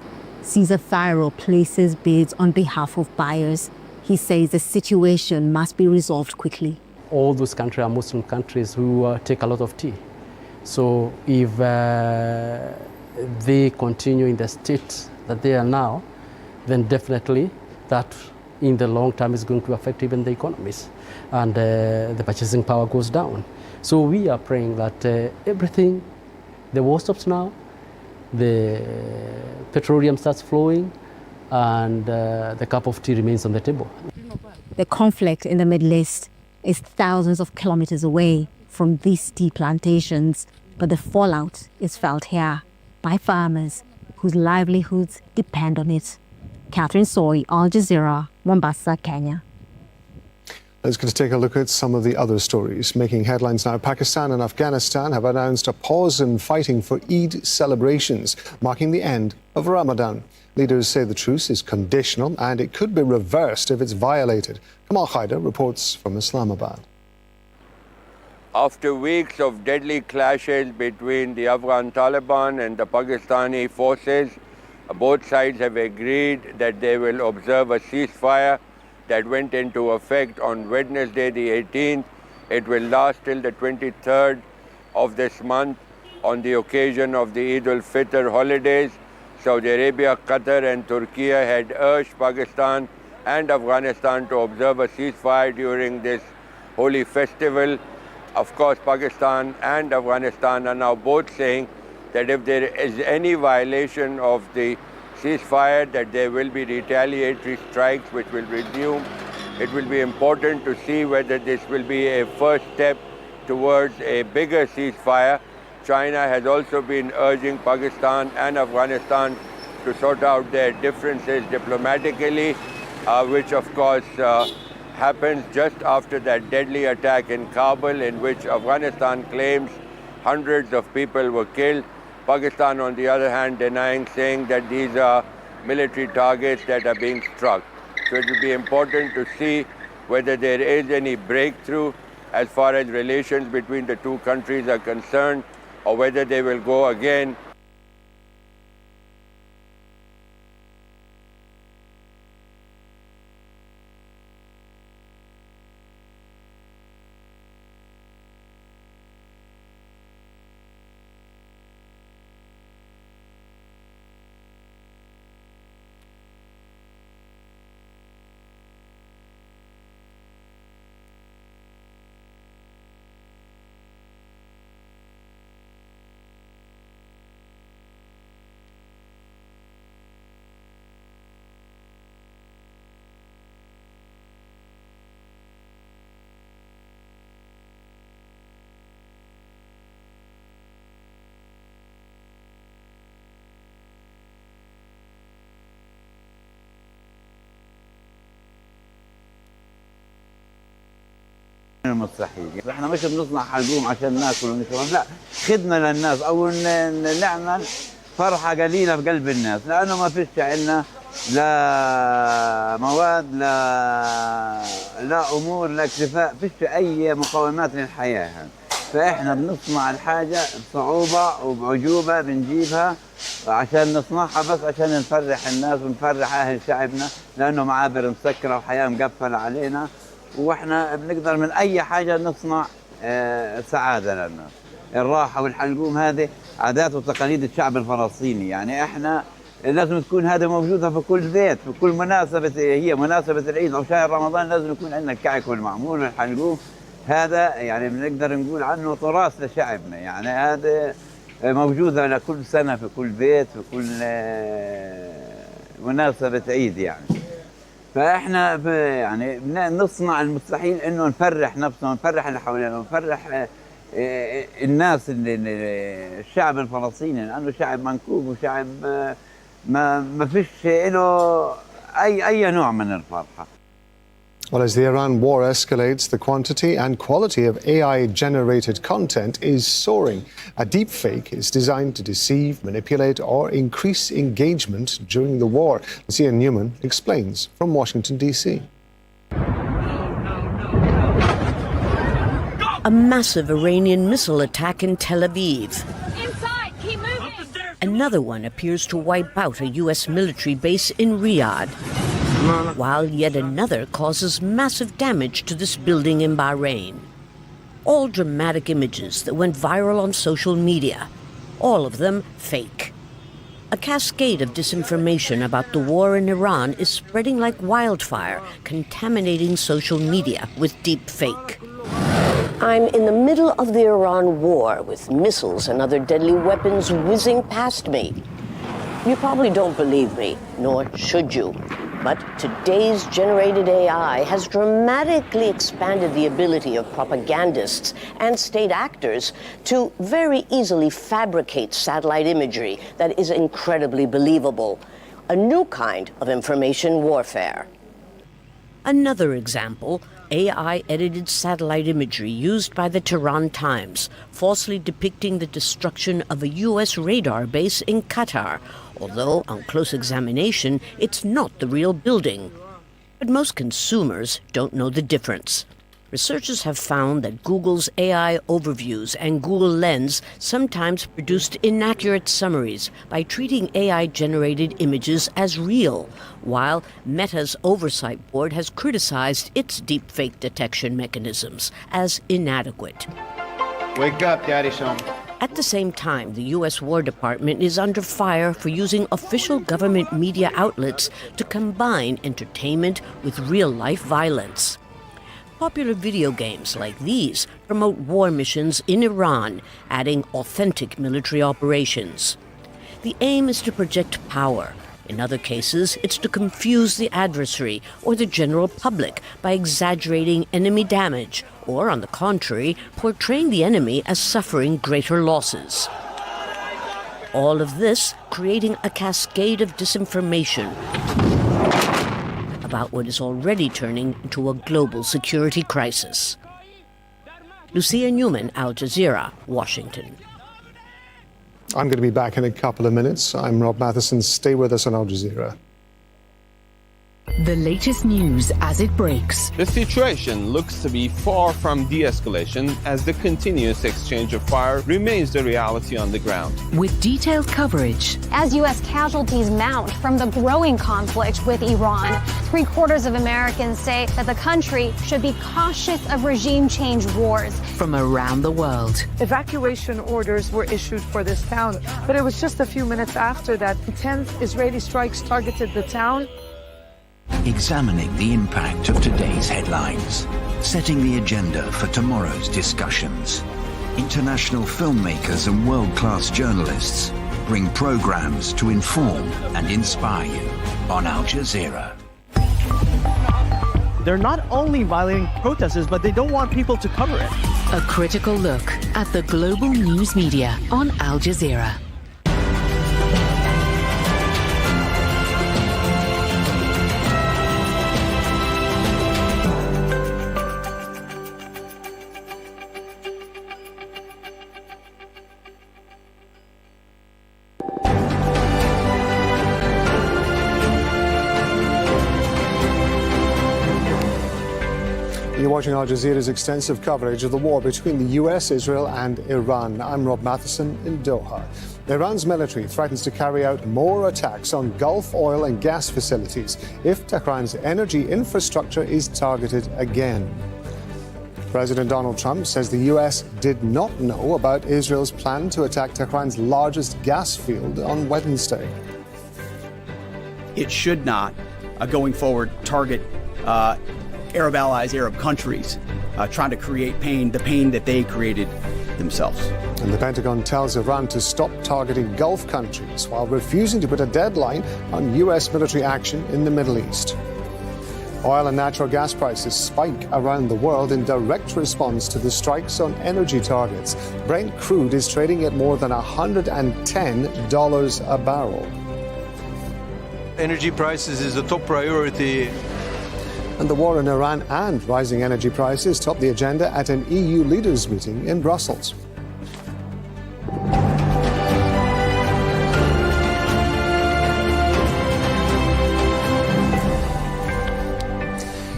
Caesar Pharaoh places bids on behalf of buyers. He says the situation must be resolved quickly. All those countries are Muslim countries who take a lot of tea. So if they continue in the state that they are now, then definitely that in the long term is going to affect even the economies, and the purchasing power goes down. So we are praying that everything, the war stops now, the petroleum starts flowing, and the cup of tea remains on the table. The conflict in the Middle East is thousands of kilometers away from these tea plantations, but the fallout is felt here by farmers whose livelihoods depend on it. Catherine Soy, Al Jazeera, Mombasa, Kenya. Let's going to take a look at some of the other stories making headlines now. Pakistan and Afghanistan have announced a pause in fighting for Eid celebrations, marking the end of Ramadan. Leaders say the truce is conditional and it could be reversed if it's violated. Kamal Haider reports from Islamabad. After weeks of deadly clashes between the Afghan Taliban and the Pakistani forces, both sides have agreed that they will observe a ceasefire that went into effect on Wednesday the 18th. It will last till the 23rd of this month on the occasion of the Eid al-Fitr holidays. Saudi Arabia, Qatar and Turkey had urged Pakistan and Afghanistan to observe a ceasefire during this holy festival. Of course, Pakistan and Afghanistan are now both saying that if there is any violation of the ceasefire, that there will be retaliatory strikes which will resume. It will be important to see whether this will be a first step towards a bigger ceasefire. China has also been urging Pakistan and Afghanistan to sort out their differences diplomatically, which of course happens just after that deadly attack in Kabul, in which Afghanistan claims hundreds of people were killed. Pakistan, on the other hand, denying, saying that these are military targets that are being struck. So it will be important to see whether there is any breakthrough as far as relations between the two countries are concerned, or whether they will go again. مستحيل. احنا مش بنصنع حلقوم عشان ناكل ونشرب، لا، خدمه للناس او نعمل فرحه قليله في قلب الناس، لانه ما فيش عندنا لا مواد لا امور لا اكتفاء، فيش اي مقومات للحياه، فاحنا بنصنع الحاجه بصعوبه وبعجوبه بنجيبها عشان نصنعها بس عشان نفرح الناس ونفرح اهل شعبنا، لانه معابر مسكره وحياه مقفله علينا، واحنا بنقدر من اي حاجه نصنع سعاده للناس. الراحه والحلقوم هذه عادات وتقاليد الشعب الفلسطيني، يعني احنا لازم تكون هذا موجودة في كل بيت، في كل مناسبة، هي مناسبة العيد أو شهر رمضان لازم يكون عندنا الكعك والمعمول والحلقوم. هذا يعني بنقدر نقول عنه تراث لشعبنا، يعني هذا موجودة لكل سنة في كل بيت في كل مناسبة عيد يعني. فإحنا يعني نصنع المستحيل إنه نفرح نفسنا ونفرح اللي حوالينا ونفرح الناس الشعب الفلسطيني، لأنه شعب منكوب وشعب ما فيش له أي نوع من الفرحة. Well, as the Iran war escalates, the quantity and quality of AI-generated content is soaring. A deepfake is designed to deceive, manipulate, or increase engagement during the war. Lucia Newman explains from Washington, D.C. A massive Iranian missile attack in Tel Aviv. Inside, keep moving. Another one appears to wipe out a U.S. military base in Riyadh, while yet another causes massive damage to this building in Bahrain. All dramatic images that went viral on social media, all of them fake. A cascade of disinformation about the war in Iran is spreading like wildfire, contaminating social media with deep fake. I'm in the middle of the Iran war with missiles and other deadly weapons whizzing past me. You probably don't believe me, nor should you. But today's generated AI has dramatically expanded the ability of propagandists and state actors to very easily fabricate satellite imagery that is incredibly believable. A new kind of information warfare. Another example, AI-edited satellite imagery used by the Tehran Times, falsely depicting the destruction of a U.S. radar base in Qatar, although on close examination, it's not the real building. But most consumers don't know the difference. Researchers have found that Google's AI overviews and Google Lens sometimes produced inaccurate summaries by treating AI-generated images as real, while Meta's oversight board has criticized its deepfake detection mechanisms as inadequate. Wake up, Daddy Son. At the same time, the U.S. War Department is under fire for using official government media outlets to combine entertainment with real-life violence. Popular video games like these promote war missions in Iran, adding authentic military operations. The aim is to project power. In other cases, it's to confuse the adversary or the general public by exaggerating enemy damage, or, on the contrary, portraying the enemy as suffering greater losses. All of this creating a cascade of disinformation about what is already turning into a global security crisis. Lucia Newman, Al Jazeera, Washington. I'm going to be back in a couple of minutes. I'm Rob Matheson. Stay with us on Al Jazeera. The latest news as it breaks. The situation looks to be far from de-escalation as the continuous exchange of fire remains the reality on the ground. With detailed coverage. As U.S. casualties mount from the growing conflict with Iran, 3/4 of Americans say that the country should be cautious of regime change wars. From around the world. Evacuation orders were issued for this town, but it was just a few minutes after that intense Israeli strikes targeted the town. Examining the impact of today's headlines, setting the agenda for tomorrow's discussions. International filmmakers and world-class journalists bring programs to inform and inspire you on Al Jazeera. They're not only violating protesters, but they don't want people to cover it. A critical look at the global news media on Al Jazeera. You're watching Al Jazeera's extensive coverage of the war between the US, Israel, and Iran. I'm Rob Matheson in Doha. Iran's military threatens to carry out more attacks on Gulf oil and gas facilities if Tehran's energy infrastructure is targeted again. President Donald Trump says the US did not know about Israel's plan to attack Tehran's largest gas field on Wednesday. it should not, going forward, target Arab allies, Arab countries, trying to create pain, the pain that they created themselves. And the Pentagon tells Iran to stop targeting Gulf countries while refusing to put a deadline on U.S. military action in the Middle East. Oil and natural gas prices spike around the world in direct response to the strikes on energy targets. Brent crude is trading at more than $110 a barrel. Energy prices is a top priority. And the war in Iran and rising energy prices top the agenda at an EU leaders meeting in Brussels.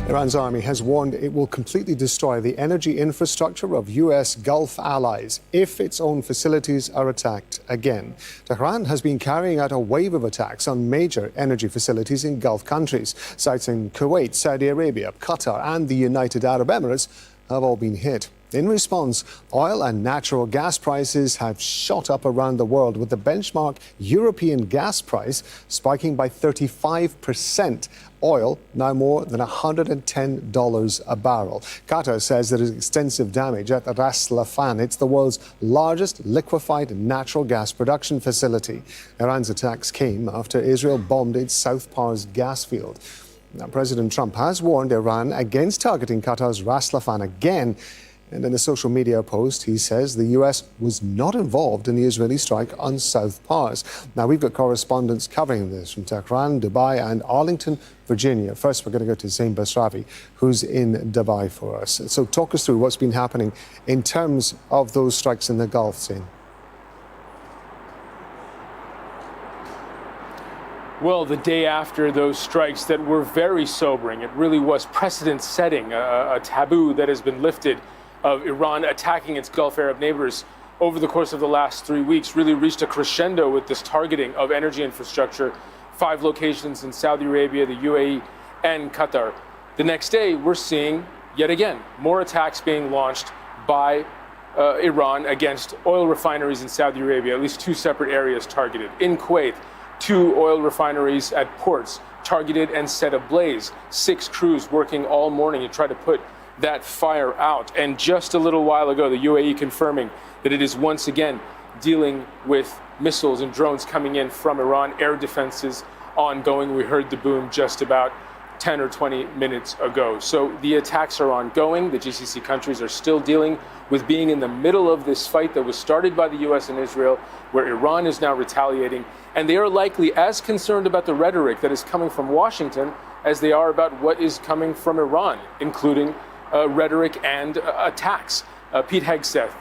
Iran's army has warned it will completely destroy the energy infrastructure of U.S. Gulf allies if its own facilities are attacked again. Tehran has been carrying out a wave of attacks on major energy facilities in Gulf countries. Sites in Kuwait, Saudi Arabia, Qatar and the United Arab Emirates have all been hit. In response, oil and natural gas prices have shot up around the world, with the benchmark European gas price spiking by 35%. Oil now more than $110 a barrel. Qatar says there is extensive damage at Ras Laffan. It's the world's largest liquefied natural gas production facility. Iran's attacks came after Israel bombed its South Pars gas field. Now, President Trump has warned Iran against targeting Qatar's Ras Laffan again. And in a social media post, he says the U.S. was not involved in the Israeli strike on South Pars. Now, we've got correspondents covering this from Tehran, Dubai and Arlington, Virginia. First, we're going to go to Zain Basravi, who's in Dubai for us. So talk us through what's been happening in terms of those strikes in the Gulf, Zain. Well, the day after those strikes that were very sobering, it really was precedent-setting, a taboo that has been lifted of Iran attacking its Gulf Arab neighbors over the course of the last 3 weeks, really reached a crescendo with this targeting of energy infrastructure, 5 locations in Saudi Arabia, the UAE, and Qatar. The next day, we're seeing, yet again, more attacks being launched by Iran against oil refineries in Saudi Arabia, at least 2 separate areas targeted. In Kuwait, 2 oil refineries at ports targeted and set ablaze. 6 crews working all morning to try to put that fire out. And just a little while ago, the UAE confirming that it is once again dealing with missiles and drones coming in from Iran. Air defenses ongoing. We heard the boom just about 10 or 20 minutes ago. So the attacks are ongoing. The GCC countries are still dealing with being in the middle of this fight that was started by the US and Israel, where Iran is now retaliating. And they are likely as concerned about the rhetoric that is coming from Washington as they are about what is coming from Iran, including rhetoric and attacks. Pete Hegseth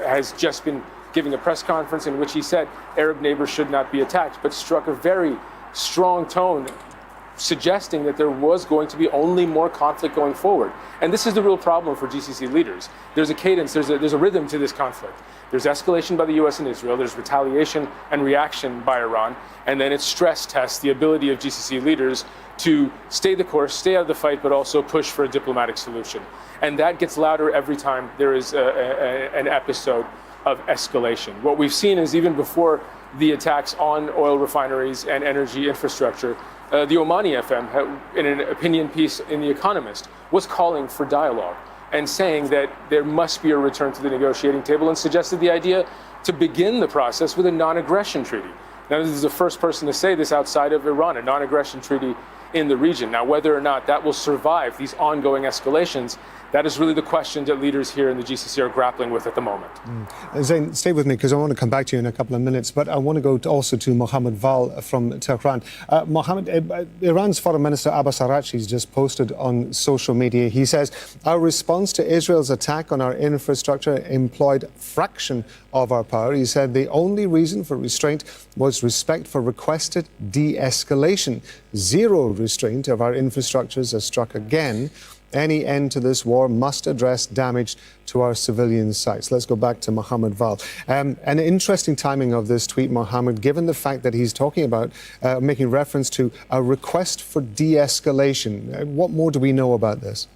has just been giving a press conference in which he said Arab neighbors should not be attacked, but struck a very strong tone suggesting that there was going to be only more conflict going forward. And this is the real problem for GCC leaders. There's a cadence, there's a rhythm to this conflict. There's escalation by the US and Israel, there's retaliation and reaction by Iran, and then it stress tests the ability of GCC leaders to stay the course, stay out of the fight, but also push for a diplomatic solution. And that gets louder every time there is an episode of escalation. What we've seen is even before the attacks on oil refineries and energy infrastructure, the Omani FM, in an opinion piece in The Economist, was calling for dialogue and saying that there must be a return to the negotiating table, and suggested the idea to begin the process with a non-aggression treaty. Now, this is the first person to say this outside of Iran, a non-aggression treaty in the region. Now, whether or not that will survive these ongoing escalations, that is really the question that leaders here in the GCC are grappling with at the moment. Zain, stay with me because I want to come back to you in a couple of minutes, but I want to go also to Mohammed Val from Tehran. Mohammed, Iran's Foreign Minister Abbas Araghchi has just posted on social media. He says, our response to Israel's attack on our infrastructure employed a fraction of our power. He said the only reason for restraint was respect for requested de-escalation. Zero restraint of our infrastructures has struck again. Any end to this war must address damage to our civilian sites. Let's go back to Mohammed Val. An interesting timing of this tweet, Mohammed, given the fact that he's talking about making reference to a request for de-escalation. What more do we know about this?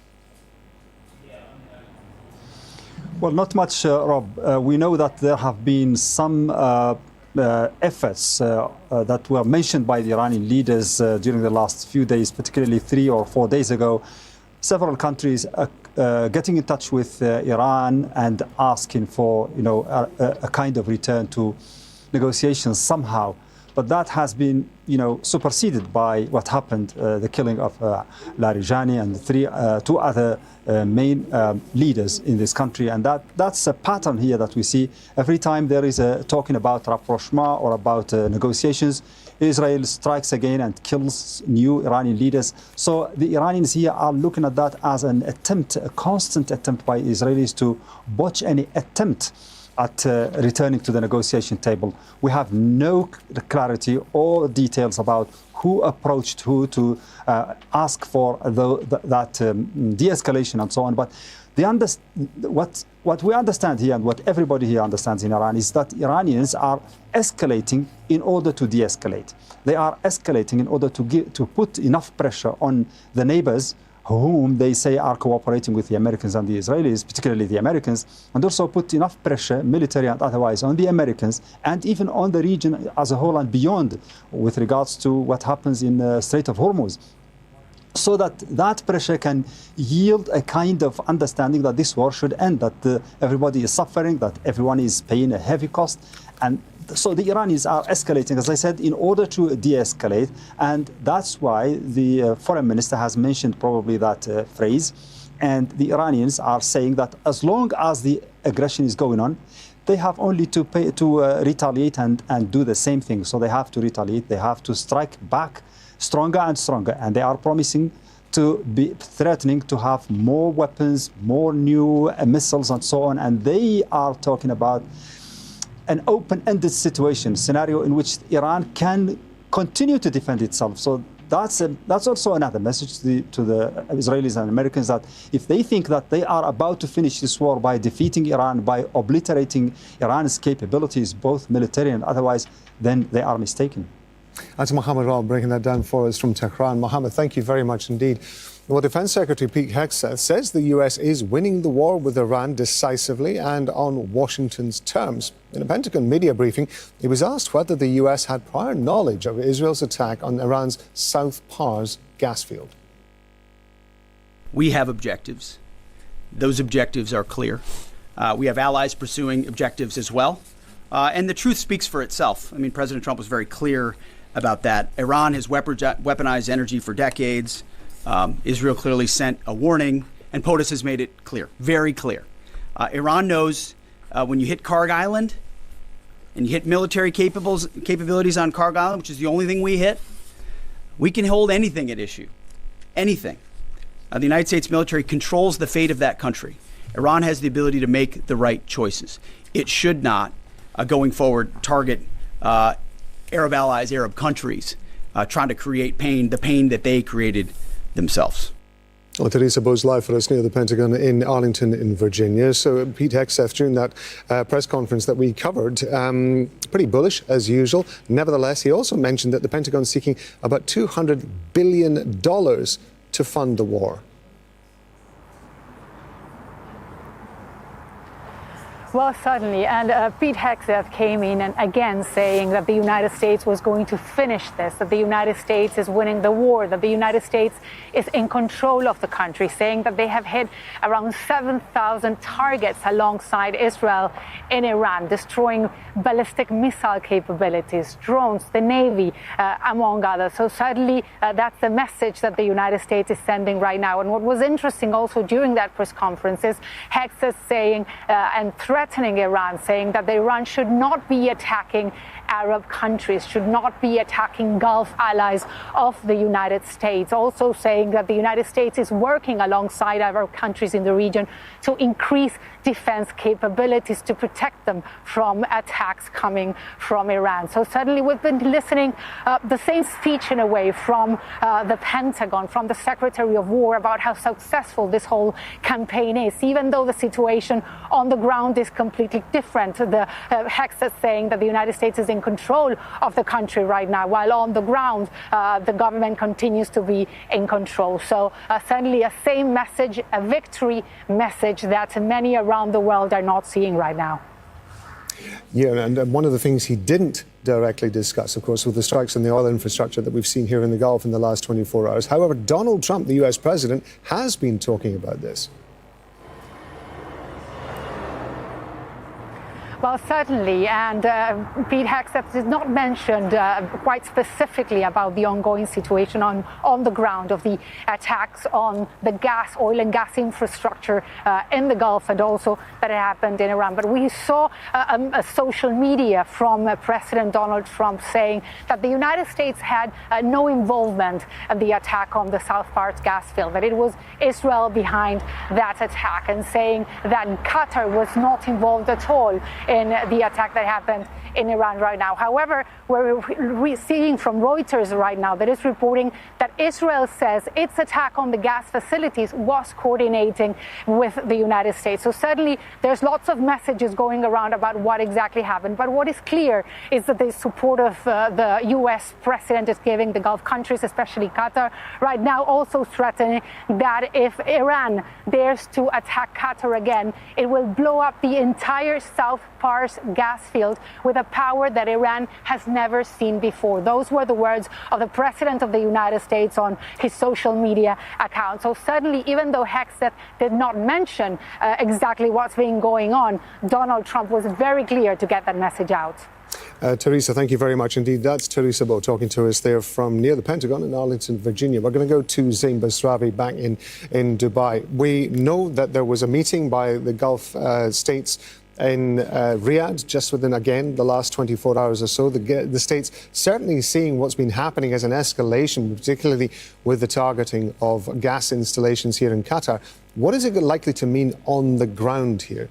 Well, not much, Rob. We know that there have been some efforts that were mentioned by the Iranian leaders during the last few days, particularly 3 or 4 days ago. Several countries getting in touch with Iran and asking for, a kind of return to negotiations somehow. But that has been, superseded by what happened, the killing of Larijani and the 2 other main leaders in this country. And that's a pattern here that we see. Every time there is talking about rapprochement or about negotiations, Israel strikes again and kills new Iranian leaders. So the Iranians here are looking at that as an attempt, a constant attempt by Israelis to botch any attempt at returning to the negotiation table. We have no clarity or details about who approached who to ask for that de-escalation and so on. But what we understand here and what everybody here understands in Iran is that Iranians are escalating in order to de-escalate. They are escalating in order to put enough pressure on the neighbors whom they say are cooperating with the Americans and the Israelis, particularly the Americans, and also put enough pressure, military and otherwise, on the Americans and even on the region as a whole and beyond with regards to what happens in the Strait of Hormuz, so that pressure can yield a kind of understanding that this war should end, that everybody is suffering, that everyone is paying a heavy cost. And so the Iranians are escalating, as I said, in order to de-escalate. And that's why the foreign minister has mentioned probably that phrase. And the Iranians are saying that as long as the aggression is going on, they have only to retaliate and do the same thing. So they have to retaliate. They have to strike back stronger and stronger. And they are promising to be threatening to have more weapons, more new missiles and so on. And they are talking about an open-ended scenario in which Iran can continue to defend itself. So that's also another message to the Israelis and Americans, that if they think that they are about to finish this war by defeating Iran, by obliterating Iran's capabilities, both military and otherwise, then they are mistaken. That's Mohammed Raw breaking that down for us from Tehran. Mohammed, thank you very much indeed. Well, Defense Secretary Pete Hegseth says the U.S. is winning the war with Iran decisively and on Washington's terms. In a Pentagon media briefing, he was asked whether the U.S. had prior knowledge of Israel's attack on Iran's South Pars gas field. We have objectives. Those objectives are clear. We have allies pursuing objectives as well. And the truth speaks for itself. I mean, President Trump was very clear about that. Iran has weaponized energy for decades. Israel clearly sent a warning, and POTUS has made it clear, very clear. Iran knows when you hit Karg Island and you hit military capabilities on Karg Island, which is the only thing we hit, we can hold anything at issue, anything. The United States military controls the fate of that country. Iran has the ability to make the right choices. It should not, going forward, target Arab allies, Arab countries, trying to create pain, the pain that they created themselves. Well, Teresa Bowes live for us near the Pentagon in Arlington in Virginia. So Pete Hegseth, during that press conference that we covered, pretty bullish as usual. Nevertheless, he also mentioned that the Pentagon is seeking about $200 billion to fund the war. Well, certainly. And Pete Hegseth came in and again saying that the United States was going to finish this, that the United States is winning the war, that the United States is in control of the country, saying that they have hit around 7,000 targets alongside Israel in Iran, destroying ballistic missile capabilities, drones, the Navy, among others. So certainly that's the message that the United States is sending right now. And what was interesting also during that press conference is Hegseth saying and threatening Iran, saying that Iran should not be attacking Arab countries, should not be attacking Gulf allies of the United States. Also saying that the United States is working alongside Arab countries in the region to increase defense capabilities to protect them from attacks coming from Iran. So certainly we've been listening the same speech in a way from the Pentagon, from the Secretary of War, about how successful this whole campaign is, even though the situation on the ground is completely different. The Hegseth saying that the United States is in control of the country right now, while on the ground the government continues to be in control. So certainly a same message, a victory message that many around the world are not seeing right now. Yeah, and one of the things he didn't directly discuss, of course, with the strikes on the oil infrastructure that we've seen here in the Gulf in the last 24 hours. However, Donald Trump, the US president, has been talking about this. Well, certainly, and Pete Hegseth did not mention quite specifically about the ongoing situation on the ground of the attacks on the oil and gas infrastructure in the Gulf, and also that it happened in Iran. But we saw a social media from President Donald Trump saying that the United States had no involvement in the attack on the South Pars gas field, that it was Israel behind that attack, and saying that Qatar was not involved at all in the attack that happened in Iran right now. However, we're seeing from Reuters right now that is reporting that Israel says its attack on the gas facilities was coordinating with the United States. So certainly there's lots of messages going around about what exactly happened. But what is clear is that the support of the US president is giving the Gulf countries, especially Qatar, right now also threatening that if Iran dares to attack Qatar again, it will blow up the entire South Pars gas field with a power that Iran has never seen before. Those were the words of the President of the United States on his social media account. So certainly, even though Hegseth did not mention exactly what's been going on, Donald Trump was very clear to get that message out. Teresa, thank you very much indeed. That's Teresa Bo talking to us there from near the Pentagon in Arlington, Virginia. We're going to go to Zain Basravi back in Dubai. We know that there was a meeting by the Gulf states in Riyadh just within, again, the last 24 hours or so. The states certainly seeing what's been happening as an escalation, particularly with the targeting of gas installations here in Qatar. What is it likely to mean on the ground here?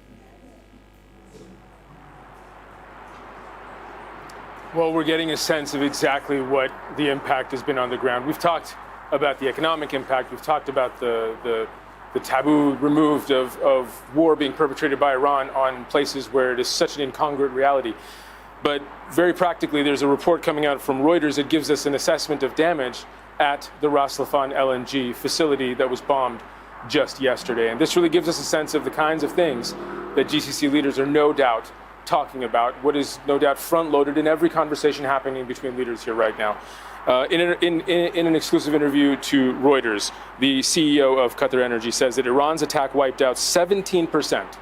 Well, we're getting a sense of exactly what the impact has been on the ground. We've talked about the economic impact. We've talked about the taboo removed of war being perpetrated by Iran on places where it is such an incongruent reality. But very practically, there's a report coming out from Reuters that gives us an assessment of damage at the Ras Laffan LNG facility that was bombed just yesterday. And this really gives us a sense of the kinds of things that GCC leaders are no doubt talking about, what is no doubt front-loaded in every conversation happening between leaders here right now. In an exclusive interview to Reuters, the CEO of Qatar Energy says that Iran's attack wiped out 17%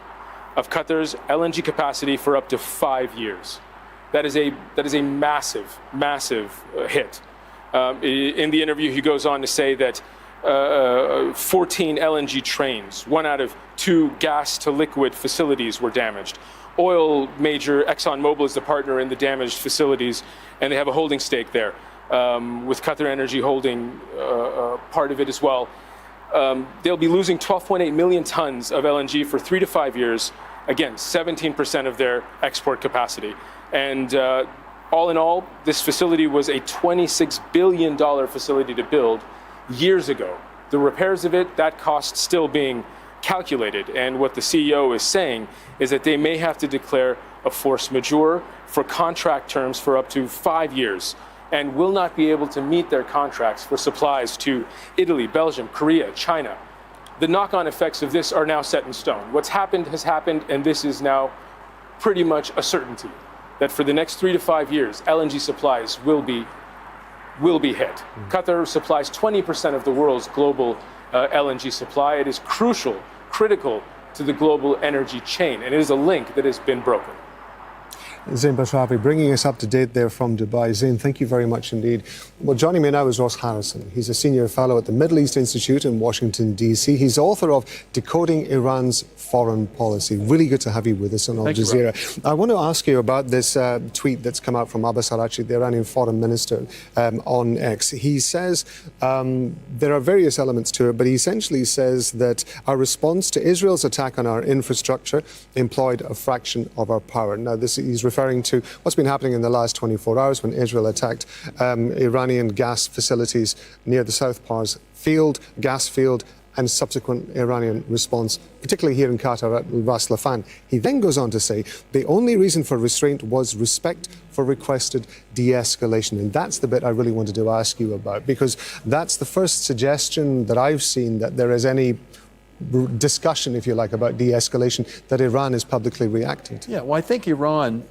of Qatar's LNG capacity for up to 5 years. That is a massive, massive hit. In the interview, he goes on to say that 14 LNG trains, 1 out of 2 gas-to-liquid facilities were damaged. Oil major ExxonMobil is the partner in the damaged facilities, and they have a holding stake there. With Qatar Energy holding part of it as well. They'll be losing 12.8 million tons of LNG for 3 to 5 years. Again, 17% of their export capacity. And all in all, this facility was a $26 billion facility to build years ago. The repairs of it, that cost still being calculated. And what the CEO is saying is that they may have to declare a force majeure for contract terms for up to 5 years, and will not be able to meet their contracts for supplies to Italy, Belgium, Korea, China. The knock-on effects of this are now set in stone. What's happened has happened, and this is now pretty much a certainty that for the next 3 to 5 years, LNG supplies will be hit. Qatar supplies 20% of the world's global LNG supply. It is critical to the global energy chain, and it is a link that has been broken. Zain Basravi bringing us up to date there from Dubai. Zain, thank you very much indeed. Well, joining me now is Ross Harrison. He's a senior fellow at the Middle East Institute in Washington, D.C. He's author of Decoding Iran's Foreign Policy. Really good to have you with us on Al Jazeera. I want to ask you about this tweet that's come out from Abbas Araghchi, the Iranian foreign minister, on X. He says there are various elements to it, but he essentially says that our response to Israel's attack on our infrastructure employed a fraction of our power. Now, he's referring to what's been happening in the last 24 hours when Israel attacked Iranian gas facilities near the South Pars gas field, and subsequent Iranian response, particularly here in Qatar at Ras Laffan. He then goes on to say the only reason for restraint was respect for requested de-escalation. And that's the bit I really wanted to ask you about, because that's the first suggestion that I've seen that there is any discussion, if you like, about de-escalation that Iran is publicly reacting to. Yeah, well, I think Iran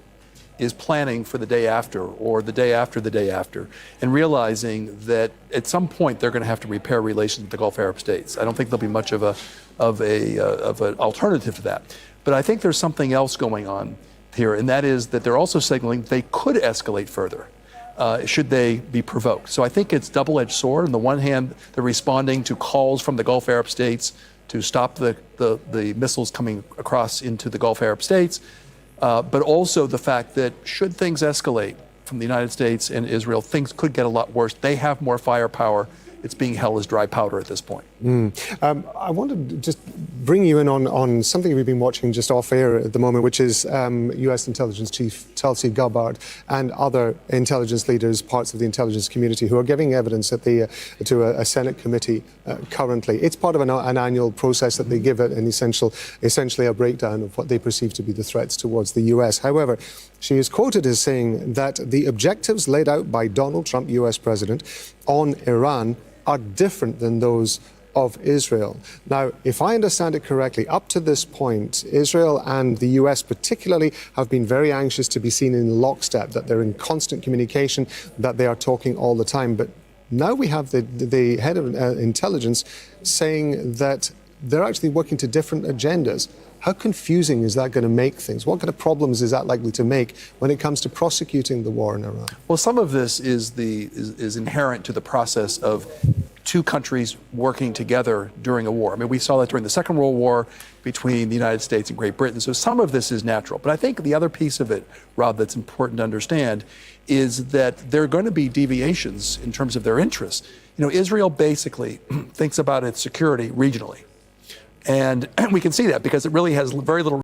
is planning for the day after or the day after the day after and realizing that at some point they're going to have to repair relations with the Gulf Arab states. I don't think there'll be much of an alternative to that. But I think there's something else going on here, and that is that they're also signaling they could escalate further should they be provoked. So I think it's double-edged sword. On the one hand, they're responding to calls from the Gulf Arab states to stop the missiles coming across into the Gulf Arab states, but also the fact that should things escalate from the United States and Israel, things could get a lot worse. They have more firepower. It's being held as dry powder at this point. I want to just bring you in on something we've been watching just off air at the moment, which is U.S. Intelligence Chief Tulsi Gabbard and other intelligence leaders, parts of the intelligence community, who are giving evidence at to a Senate committee currently. It's part of an annual process that they give it, essentially a breakdown of what they perceive to be the threats towards the U.S. However, she is quoted as saying that the objectives laid out by Donald Trump, U.S. President, on Iran are different than those of Israel. Now, if I understand it correctly, up to this point, Israel and the US particularly have been very anxious to be seen in lockstep, that they're in constant communication, that they are talking all the time. But now we have the head of intelligence saying that they're actually working to different agendas. How confusing is that going to make things? What kind of problems is that likely to make when it comes to prosecuting the war in Iran? Well, some of this is inherent to the process of two countries working together during a war. I mean, we saw that during the Second World War between the United States and Great Britain. So some of this is natural. But I think the other piece of it, Rob, that's important to understand is that there are going to be deviations in terms of their interests. You know, Israel basically thinks about its security regionally. And we can see that because it really has very little